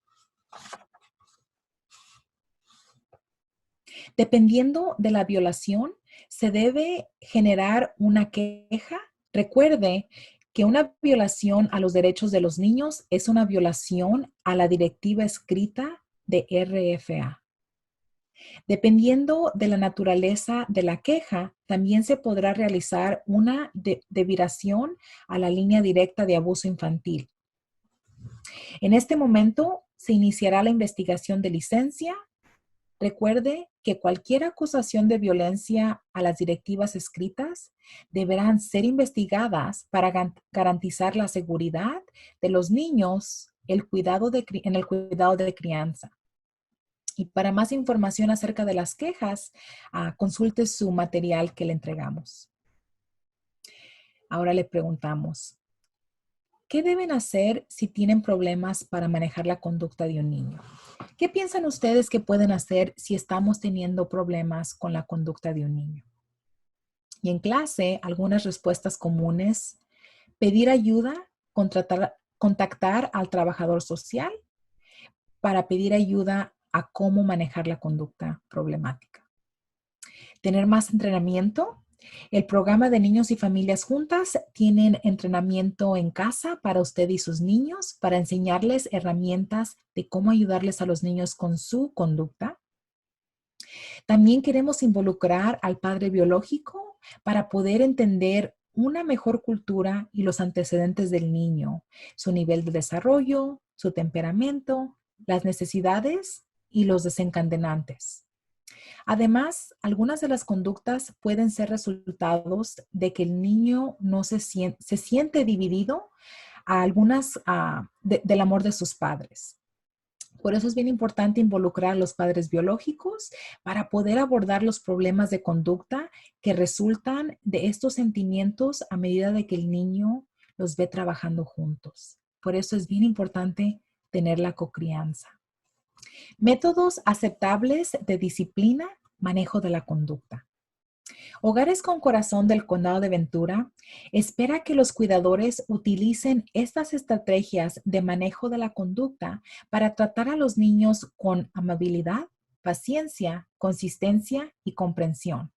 Dependiendo de la violación, se debe generar una queja. Recuerde que una violación a los derechos de los niños es una violación a la directiva escrita de RFA. Dependiendo de la naturaleza de la queja, también se podrá realizar una derivación a la línea directa de abuso infantil. En este momento se iniciará la investigación de licencia. Recuerde que cualquier acusación de violencia a las directivas escritas deberán ser investigadas para garantizar la seguridad de los niños en el cuidado de crianza. Y para más información acerca de las quejas, consulte su material que le entregamos. Ahora le preguntamos, ¿qué deben hacer si tienen problemas para manejar la conducta de un niño? ¿Qué piensan ustedes que pueden hacer si estamos teniendo problemas con la conducta de un niño? Y en clase, algunas respuestas comunes: pedir ayuda, contactar al trabajador social para pedir ayuda a cómo manejar la conducta problemática. Tener más entrenamiento. El programa de Niños y Familias Juntas tienen entrenamiento en casa para usted y sus niños para enseñarles herramientas de cómo ayudarles a los niños con su conducta. También queremos involucrar al padre biológico para poder entender una mejor cultura y los antecedentes del niño, su nivel de desarrollo, su temperamento, las necesidades y los desencadenantes. Además, algunas de las conductas pueden ser resultados de que el niño no se siente dividido a del amor de sus padres. Por eso es bien importante involucrar a los padres biológicos para poder abordar los problemas de conducta que resultan de estos sentimientos a medida de que el niño los ve trabajando juntos. Por eso es bien importante tener la cocrianza. Métodos aceptables de disciplina, manejo de la conducta. Hogares con Corazón del Condado de Ventura espera que los cuidadores utilicen estas estrategias de manejo de la conducta para tratar a los niños con amabilidad, paciencia, consistencia y comprensión,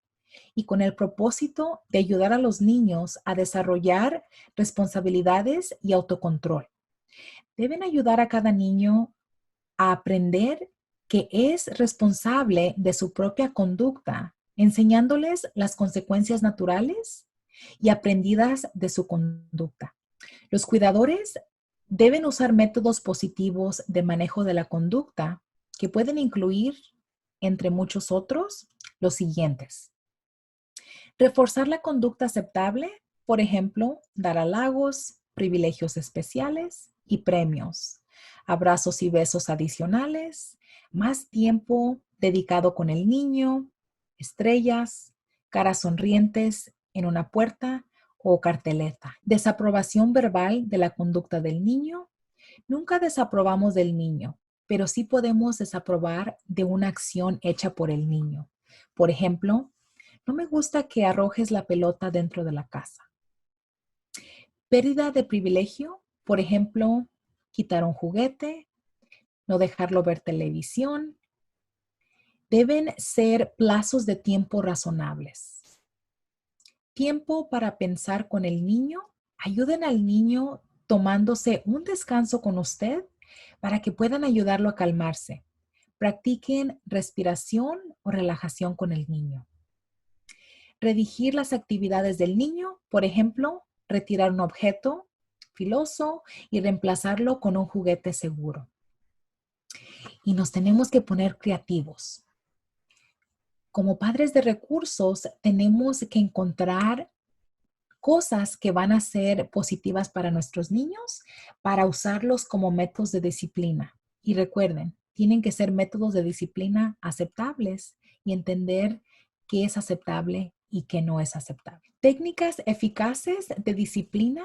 y con el propósito de ayudar a los niños a desarrollar responsabilidades y autocontrol. Deben ayudar a cada niño a aprender que es responsable de su propia conducta enseñándoles las consecuencias naturales y aprendidas de su conducta. Los cuidadores deben usar métodos positivos de manejo de la conducta que pueden incluir, entre muchos otros, los siguientes. Reforzar la conducta aceptable, por ejemplo, dar halagos, privilegios especiales y premios, abrazos y besos adicionales, más tiempo dedicado con el niño, estrellas, caras sonrientes en una puerta o carteleta. Desaprobación verbal de la conducta del niño. Nunca desaprobamos del niño, pero sí podemos desaprobar de una acción hecha por el niño. Por ejemplo, no me gusta que arrojes la pelota dentro de la casa. Pérdida de privilegio, por ejemplo, quitar un juguete, no dejarlo ver televisión. Deben ser plazos de tiempo razonables. Tiempo para pensar con el niño. Ayuden al niño tomándose un descanso con usted para que puedan ayudarlo a calmarse. Practiquen respiración o relajación con el niño. Redigir las actividades del niño, por ejemplo, retirar un objeto filoso y reemplazarlo con un juguete seguro. Y nos tenemos que poner creativos. Como padres de recursos, tenemos que encontrar cosas que van a ser positivas para nuestros niños para usarlos como métodos de disciplina. Y recuerden, tienen que ser métodos de disciplina aceptables y entender qué es aceptable y qué no es aceptable. Técnicas eficaces de disciplina,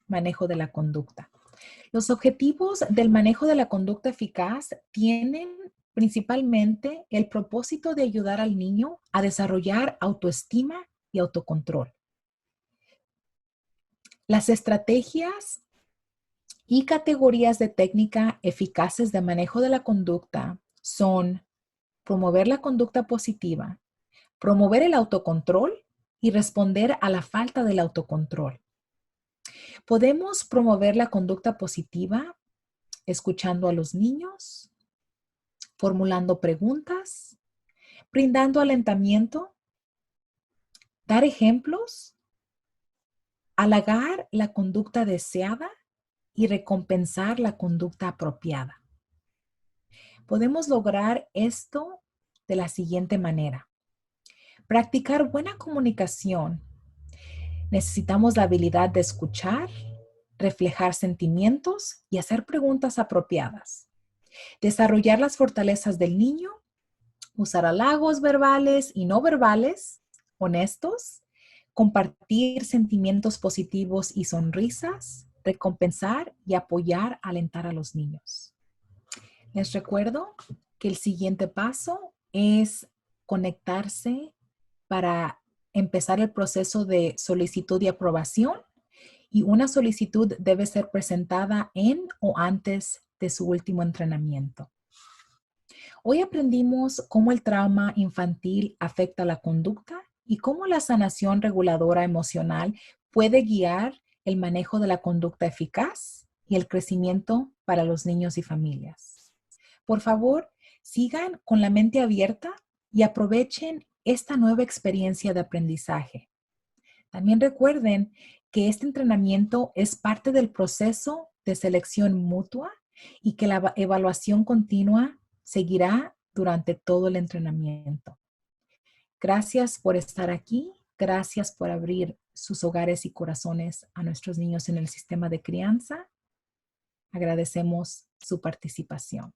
manejo de la conducta. Los objetivos del manejo de la conducta eficaz tienen principalmente el propósito de ayudar al niño a desarrollar autoestima y autocontrol. Las estrategias y categorías de técnica eficaces de manejo de la conducta son promover la conducta positiva, promover el autocontrol y responder a la falta del autocontrol. Podemos promover la conducta positiva escuchando a los niños, formulando preguntas, brindando alentamiento, dar ejemplos, halagar la conducta deseada y recompensar la conducta apropiada. Podemos lograr esto de la siguiente manera. Practicar buena comunicación. Necesitamos la habilidad de escuchar, reflejar sentimientos y hacer preguntas apropiadas. Desarrollar las fortalezas del niño, usar halagos verbales y no verbales, honestos, compartir sentimientos positivos y sonrisas, recompensar y apoyar, alentar a los niños. Les recuerdo que el siguiente paso es conectarse para empezar el proceso de solicitud y aprobación, y una solicitud debe ser presentada en o antes de su último entrenamiento. Hoy aprendimos cómo el trauma infantil afecta la conducta y cómo la sanación reguladora emocional puede guiar el manejo de la conducta eficaz y el crecimiento para los niños y familias. Por favor, sigan con la mente abierta y aprovechen esta nueva experiencia de aprendizaje. También recuerden que este entrenamiento es parte del proceso de selección mutua y que la evaluación continua seguirá durante todo el entrenamiento. Gracias por estar aquí. Gracias por abrir sus hogares y corazones a nuestros niños en el sistema de crianza. Agradecemos su participación.